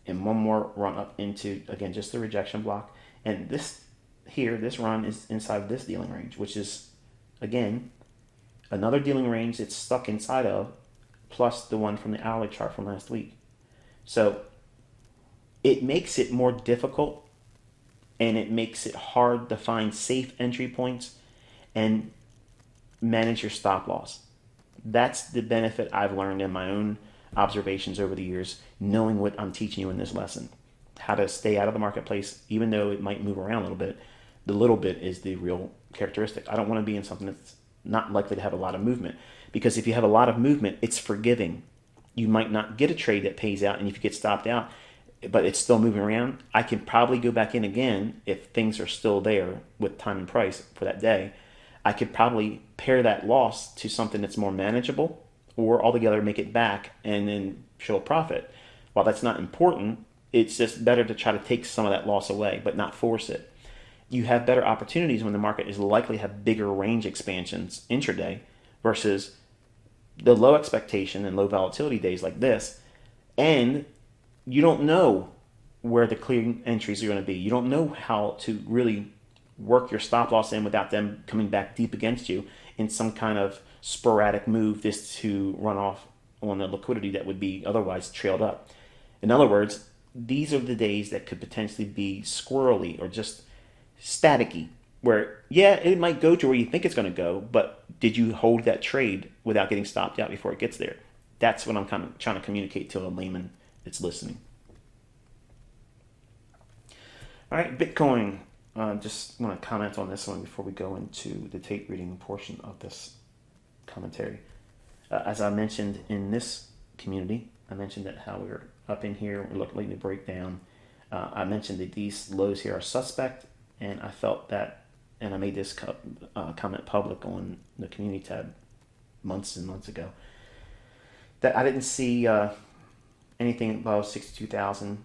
and one more run up into, again, just the rejection block. And this run is inside this dealing range, which is, again, another dealing range it's stuck inside of, plus the one from the hourly chart from last week. So it makes it more difficult, and it makes it hard to find safe entry points and manage your stop loss. That's the benefit I've learned in my own observations over the years, knowing what I'm teaching you in this lesson. How to stay out of the marketplace, even though it might move around a little bit. The little bit is the real characteristic. I don't want to be in something that's not likely to have a lot of movement, because if you have a lot of movement, it's forgiving. You might not get a trade that pays out, and if you get stopped out, but it's still moving around, I can probably go back in again if things are still there with time and price for that day. I could probably pair that loss to something that's more manageable, or altogether make it back and then show a profit. While that's not important, it's just better to try to take some of that loss away, but not force it. You have better opportunities when the market is likely to have bigger range expansions intraday versus the low expectation and low volatility days like this. And you don't know where the clearing entries are going to be. You don't know how to really work your stop loss in without them coming back deep against you in some kind of sporadic move just to run off on the liquidity that would be otherwise trailed up. In other words, these are the days that could potentially be squirrely or just staticky, where, yeah, it might go to where you think it's going to go, but did you hold that trade without getting stopped out before it gets there? That's what I'm kind of trying to communicate to a layman that's listening. All right, Bitcoin. Just want to comment on this one before we go into the tape reading portion of this commentary. As I mentioned in this community, I mentioned that how we're up in here, we're looking to break down. I mentioned that these lows here are suspect, and I felt that, and I made this comment public on the community tab months and months ago, that I didn't see anything above 62,000,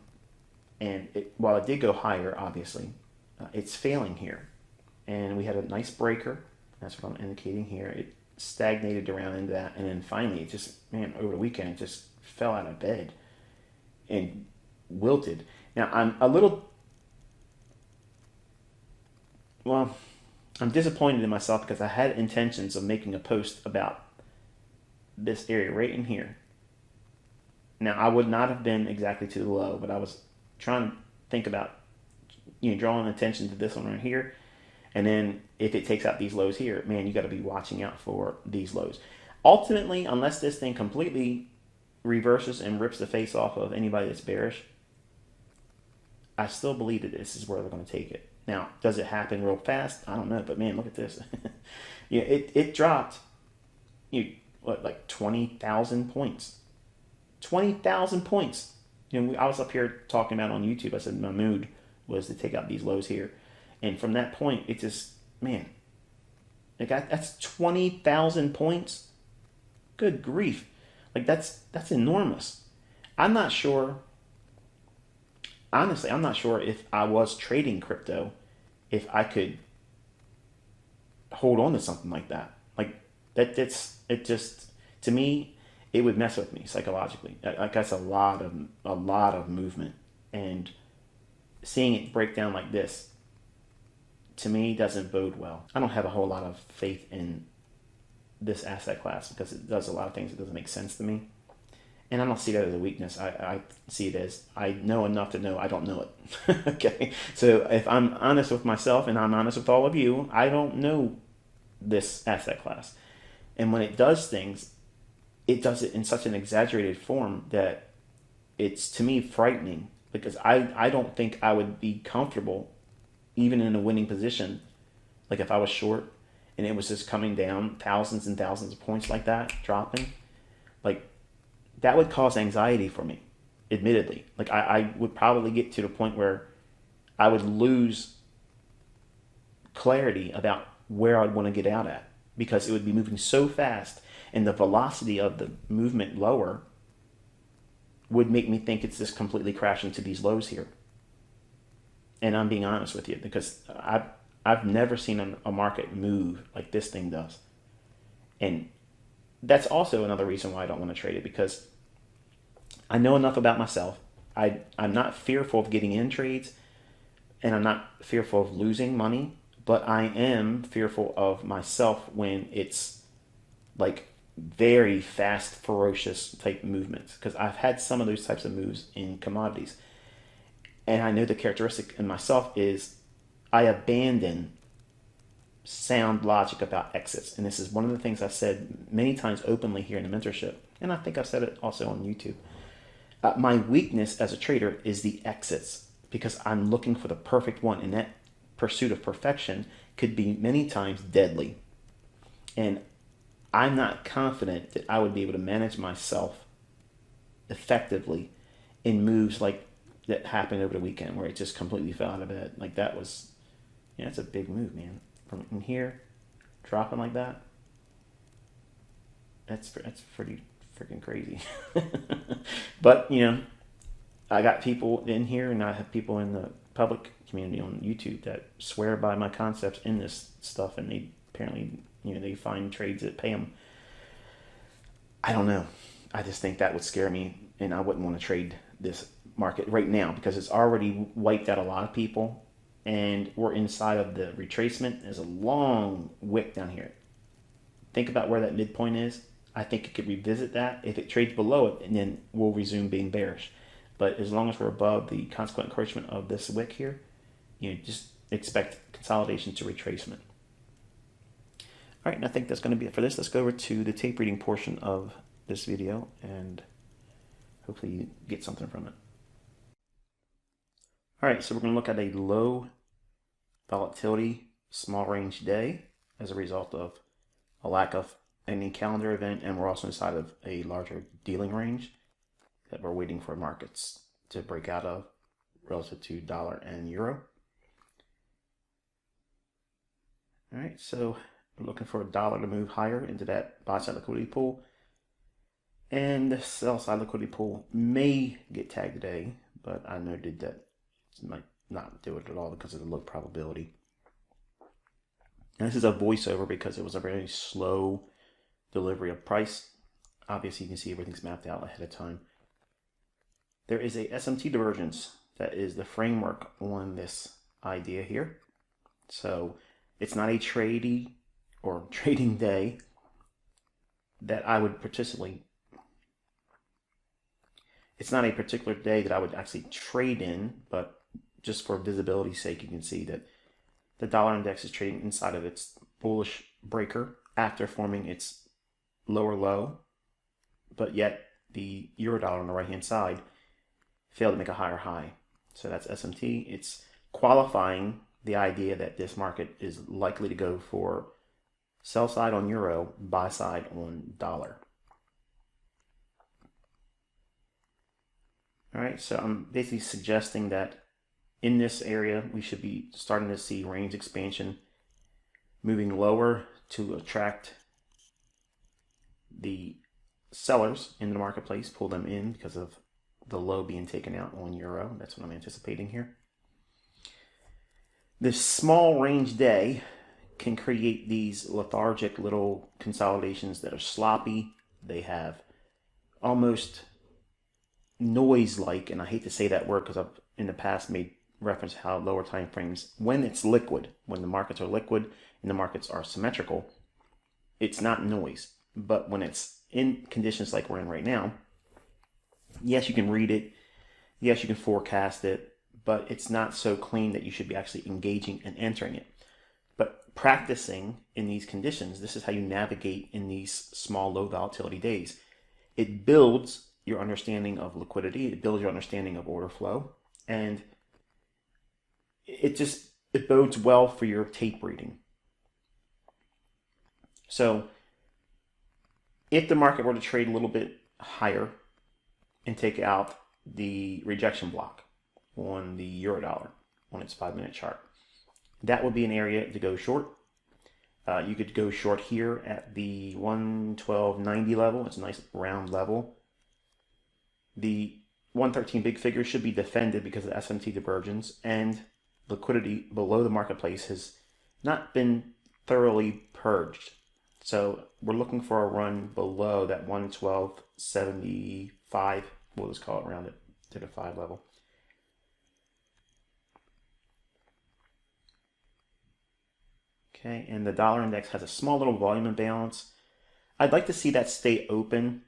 and while it did go higher, obviously, it's failing here. And we had a nice breaker, that's what I'm indicating here. It stagnated around into that, and then finally it just, over the weekend, it just fell out of bed and wilted. Now, I'm disappointed in myself because I had intentions of making a post about this area right in here. Now, I would not have been exactly to the low, but I was trying to think about, drawing attention to this one right here. And then if it takes out these lows here, you got to be watching out for these lows. Ultimately, unless this thing completely reverses and rips the face off of anybody that's bearish, I still believe that this is where they're going to take it. Now, does it happen real fast? I don't know, but look at this. It dropped, like 20,000 points. 20,000 points. I was up here talking about on YouTube. I said my mood was to take out these lows here, and from that point, it just that's 20,000 points. Good grief! That's enormous. I'm not sure. Honestly, I'm not sure if I was trading crypto, if I could hold on to something like that. Like it just, to me, it would mess with me psychologically. Like that's a lot of movement, and seeing it break down like this to me doesn't bode well. I don't have a whole lot of faith in this asset class because it does a lot of things that doesn't make sense to me. And I don't see that as a weakness. I see it as I know enough to know I don't know it. Okay. So if I'm honest with myself and I'm honest with all of you, I don't know this asset class. And when it does things, it does it in such an exaggerated form that it's, to me, frightening, because I don't think I would be comfortable even in a winning position. Like if I was short and it was just coming down thousands and thousands of points like that, dropping, like that would cause anxiety for me, admittedly. Like I would probably get to the point where I would lose clarity about where I'd want to get out at, because it would be moving so fast and the velocity of the movement lower would make me think it's just completely crashing to these lows here. And I'm being honest with you, because I've never seen a market move like this thing does. And that's also another reason why I don't want to trade it, because I know enough about myself. I'm not fearful of getting in trades, and I'm not fearful of losing money, but I am fearful of myself when it's like very fast, ferocious type movements, because I've had some of those types of moves in commodities. And I know the characteristic in myself is I abandon sound logic about exits. And this is one of the things I've said many times openly here in the mentorship. And I think I've said it also on YouTube. My weakness as a trader is the exits, because I'm looking for the perfect one. And that pursuit of perfection could be many times deadly. And I'm not confident that I would be able to manage myself effectively in moves like that happened over the weekend, where it just completely fell out of bed. Like that was, yeah, that's a big move, man. From in here, dropping like that. That's pretty freaking crazy. But I got people in here, and I have people in the public community on YouTube that swear by my concepts in this stuff, and they apparently they find trades that pay them. I don't know. I just think that would scare me, and I wouldn't want to trade this market right now, because it's already wiped out a lot of people, and we're inside of the retracement. There's a long wick down here. Think about where that midpoint is. I think it could revisit that. If it trades below it, and then we'll resume being bearish. But as long as we're above the consequent encroachment of this wick here, just expect consolidation to retracement. All right, and I think that's going to be it for this. Let's go over to the tape reading portion of this video, and hopefully you get something from it. All right, so we're going to look at a low volatility, small range day as a result of a lack of any calendar event, and we're also inside of a larger dealing range that we're waiting for markets to break out of relative to dollar and euro. All right, so we're looking for a dollar to move higher into that buy side liquidity pool, and the sell side liquidity pool may get tagged today, but I noted that it might not do it at all because of the low probability. And this is a voiceover because it was a very slow delivery of price. Obviously, you can see everything's mapped out ahead of time. There is a SMT divergence that is the framework on this idea here. So it's not a trading or trading day that I would particularly, it's not a particular day that I would actually trade in, but just for visibility's sake, you can see that the dollar index is trading inside of its bullish breaker after forming its lower low, but yet the euro dollar on the right hand side failed to make a higher high. So that's SMT. It's qualifying the idea that this market is likely to go for sell side on euro, buy side on dollar. All right, so I'm basically suggesting that in this area, we should be starting to see range expansion moving lower to attract the sellers in the marketplace, pull them in because of the low being taken out on euro. That's what I'm anticipating here. This small range day can create these lethargic little consolidations that are sloppy. They have almost noise-like, and I hate to say that word because I've in the past made reference how lower time frames, when it's liquid, when the markets are liquid and the markets are symmetrical, it's not noise. But when it's in conditions like we're in right now, yes, you can read it, yes, you can forecast it, but it's not so clean that you should be actually engaging and entering it. But practicing in these conditions, this is how you navigate in these small, low volatility days. It builds your understanding of liquidity, it builds your understanding of order flow, and it bodes well for your tape reading. So if the market were to trade a little bit higher and take out the rejection block on the euro dollar on its 5-minute chart, that would be an area to go short. You could go short here at the 112.90 level. It's a nice round level. The 113 big figure should be defended because of the SMT divergence, and liquidity below the marketplace has not been thoroughly purged. So we're looking for a run below that 112.75. We'll just call it round it to the 5 level. Okay, and the dollar index has a small little volume imbalance. I'd like to see that stay open,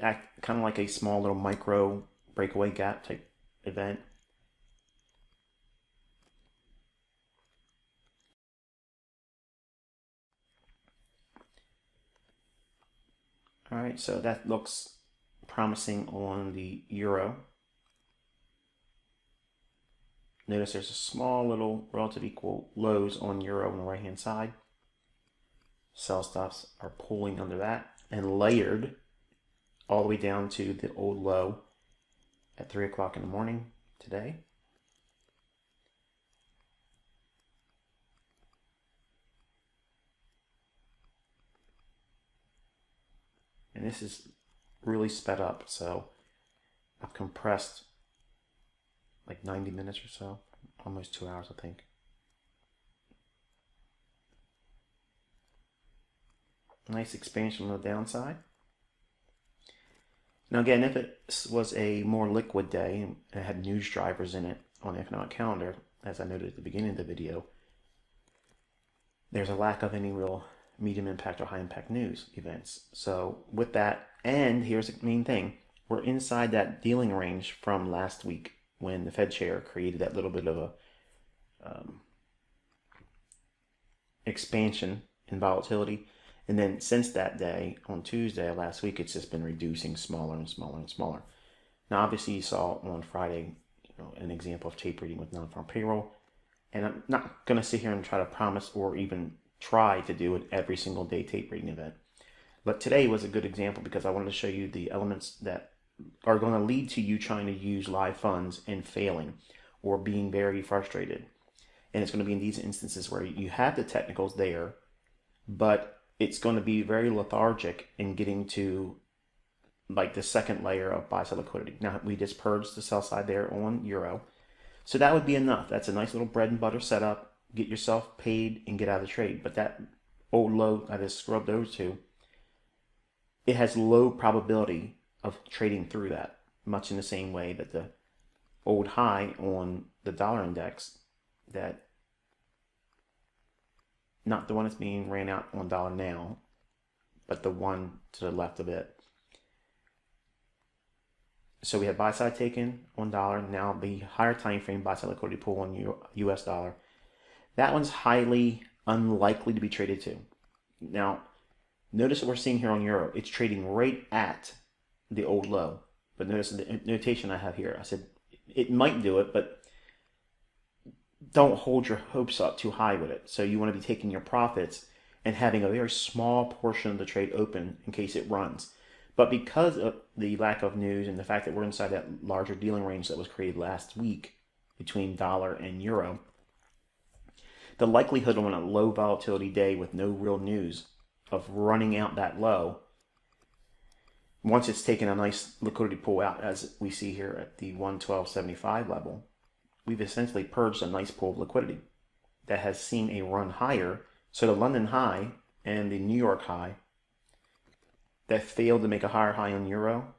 act kind of like a small little micro breakaway gap type event. All right, so that looks promising on the euro. Notice there's a small little relative equal lows on euro on the right hand side. Sell stops are pulling under that and layered all the way down to the old low at 3 o'clock in the morning today. And this is really sped up, so I've compressed like 90 minutes or so, almost 2 hours, I think. Nice expansion on the downside. Now again, if it was a more liquid day and it had news drivers in it on the economic calendar, as I noted at the beginning of the video, there's a lack of any real medium impact or high impact news events. So with that, and here's the main thing, we're inside that dealing range from last week when the Fed chair created that little bit of a expansion in volatility. And then since that day, on Tuesday of last week, it's just been reducing smaller and smaller and smaller. Now, obviously, you saw on Friday, an example of tape reading with non-farm payroll. And I'm not going to sit here and try to promise or even try to do an every single day tape reading event. But today was a good example because I wanted to show you the elements that are going to lead to you trying to use live funds and failing or being very frustrated. And it's going to be in these instances where you have the technicals there, but it's going to be very lethargic in getting to like the second layer of buy side liquidity. Now we just purged the sell side there on euro. So that would be enough. That's a nice little bread and butter setup. Get yourself paid and get out of the trade. But that old low, I just scrubbed those two, it has low probability of trading through that, much in the same way that the old high on the dollar index, that not the one that's being ran out on dollar now, but the one to the left of it. So we have buy side taken on dollar. Now the higher time frame buy side liquidity pool on US dollar. That one's highly unlikely to be traded to. Now, notice what we're seeing here on euro. It's trading right at the old low. But notice the notation I have here. I said it might do it, but don't hold your hopes up too high with it. So you want to be taking your profits and having a very small portion of the trade open in case it runs. But because of the lack of news and the fact that we're inside that larger dealing range that was created last week between dollar and euro, the likelihood on a low volatility day with no real news of running out that low, once it's taken a nice liquidity pull out, as we see here at the 112.75 level, we've essentially purged a nice pool of liquidity. that has seen a run higher. So the London high and the New York high that failed to make a higher high on euro,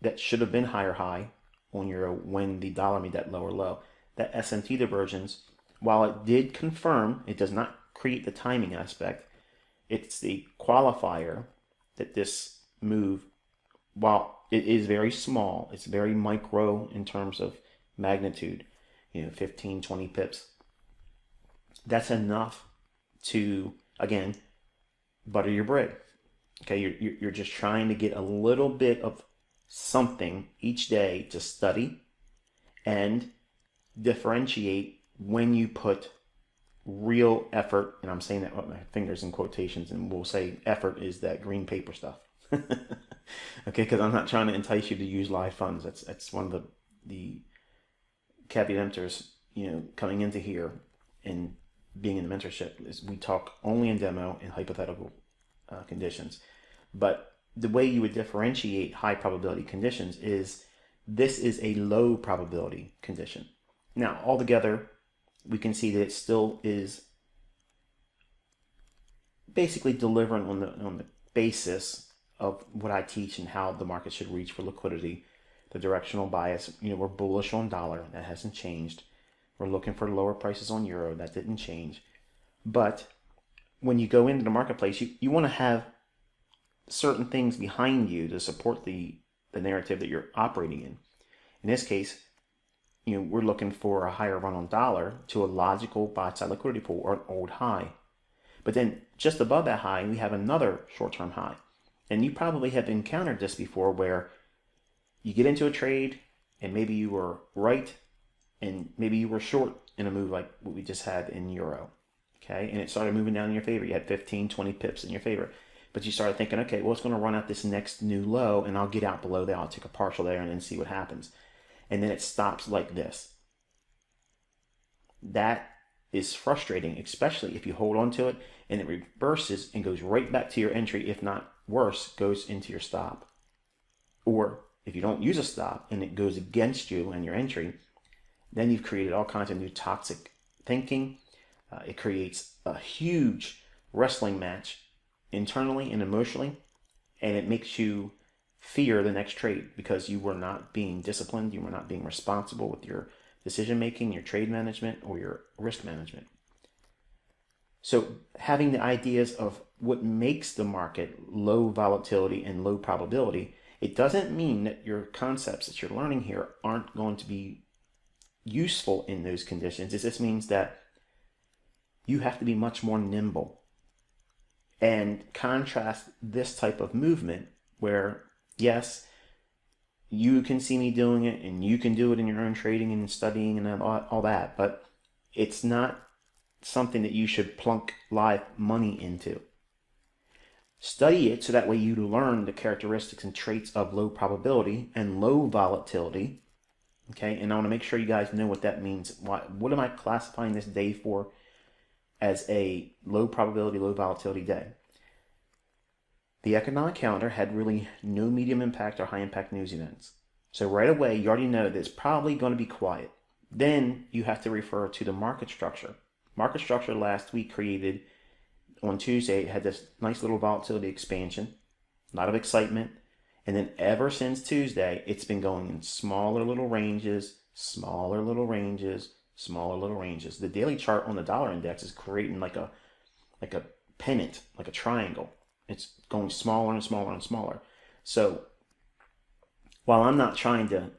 that should have been higher high on euro when the dollar made that lower low. That SMT divergence, while it did confirm, it does not create the timing aspect. It's the qualifier that this move, while it is very small, it's very micro in terms of magnitude, 15, 20 pips. That's enough to, again, butter your bread. Okay, you're just trying to get a little bit of something each day to study and differentiate when you put real effort, and I'm saying that with my fingers in quotations, and we'll say effort is that green paper stuff. Okay, because I'm not trying to entice you to use live funds. That's one of the caveat emptors, coming into here and being in the mentorship, is we talk only in demo and hypothetical conditions. But the way you would differentiate high probability conditions is this is a low probability condition. Now, altogether, we can see that it still is basically delivering on the basis of what I teach and how the market should reach for liquidity. The directional bias, we're bullish on dollar, that hasn't changed. We're looking for lower prices on euro, that didn't change. But when you go into the marketplace, you want to have certain things behind you to support the narrative that you're operating in. In this case, we're looking for a higher run on dollar to a logical buy-side liquidity pool or an old high. But then just above that high, we have another short-term high. And you probably have encountered this before, where you get into a trade and maybe you were right and maybe you were short in a move like what we just had in euro. Okay, and it started moving down in your favor. You had 15, 20 pips in your favor. But you started thinking, okay, well, it's going to run out this next new low and I'll get out below there. I'll take a partial there and then see what happens. And then it stops like this. That is frustrating, especially if you hold on to it and it reverses and goes right back to your entry, if not worse, goes into your stop. Or if you don't use a stop and it goes against you and your entry, then you've created all kinds of new toxic thinking. It creates a huge wrestling match internally and emotionally, and it makes you fear the next trade because you were not being disciplined, you were not being responsible with your decision making, your trade management, or your risk management. So having the ideas of what makes the market low volatility and low probability, it doesn't mean that your concepts that you're learning here aren't going to be useful in those conditions. It just means that you have to be much more nimble and contrast this type of movement where, yes, you can see me doing it and you can do it in your own trading and studying and all that, but it's not something that you should plunk live money into. Study it so that way you learn the characteristics and traits of low probability and low volatility. Okay, and I want to make sure you guys know what that means. What am I classifying this day for as a low probability, low volatility day? The economic calendar had really no medium impact or high impact news events. So right away, you already know that it's probably going to be quiet. Then you have to refer to the market structure. Market structure last week created on Tuesday, it had this nice little volatility expansion, a lot of excitement. And then ever since Tuesday, it's been going in smaller little ranges, smaller little ranges, smaller little ranges. The daily chart on the dollar index is creating like a pennant, like a triangle. It's going smaller and smaller and smaller. So while I'm not trying to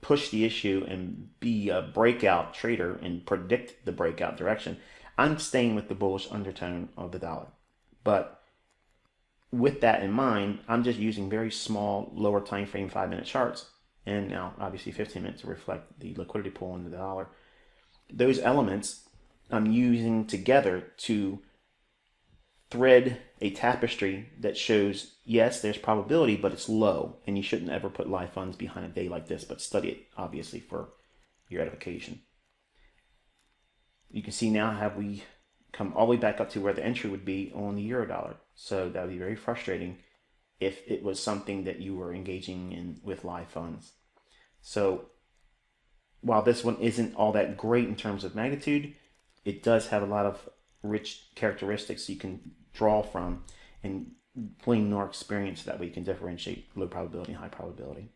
push the issue and be a breakout trader and predict the breakout direction, I'm staying with the bullish undertone of the dollar. But with that in mind, I'm just using very small, lower time frame 5-minute charts, and now obviously 15 minutes to reflect the liquidity pool in the dollar. Those elements I'm using together to thread a tapestry that shows, yes, there's probability, but it's low, and you shouldn't ever put live funds behind a day like this, but study it, obviously, for your edification. You can see now how we come all the way back up to where the entry would be on the euro dollar. So that would be very frustrating if it was something that you were engaging in with live funds. So while this one isn't all that great in terms of magnitude, it does have a lot of rich characteristics you can draw from and glean more experience. That way you can differentiate low probability and high probability.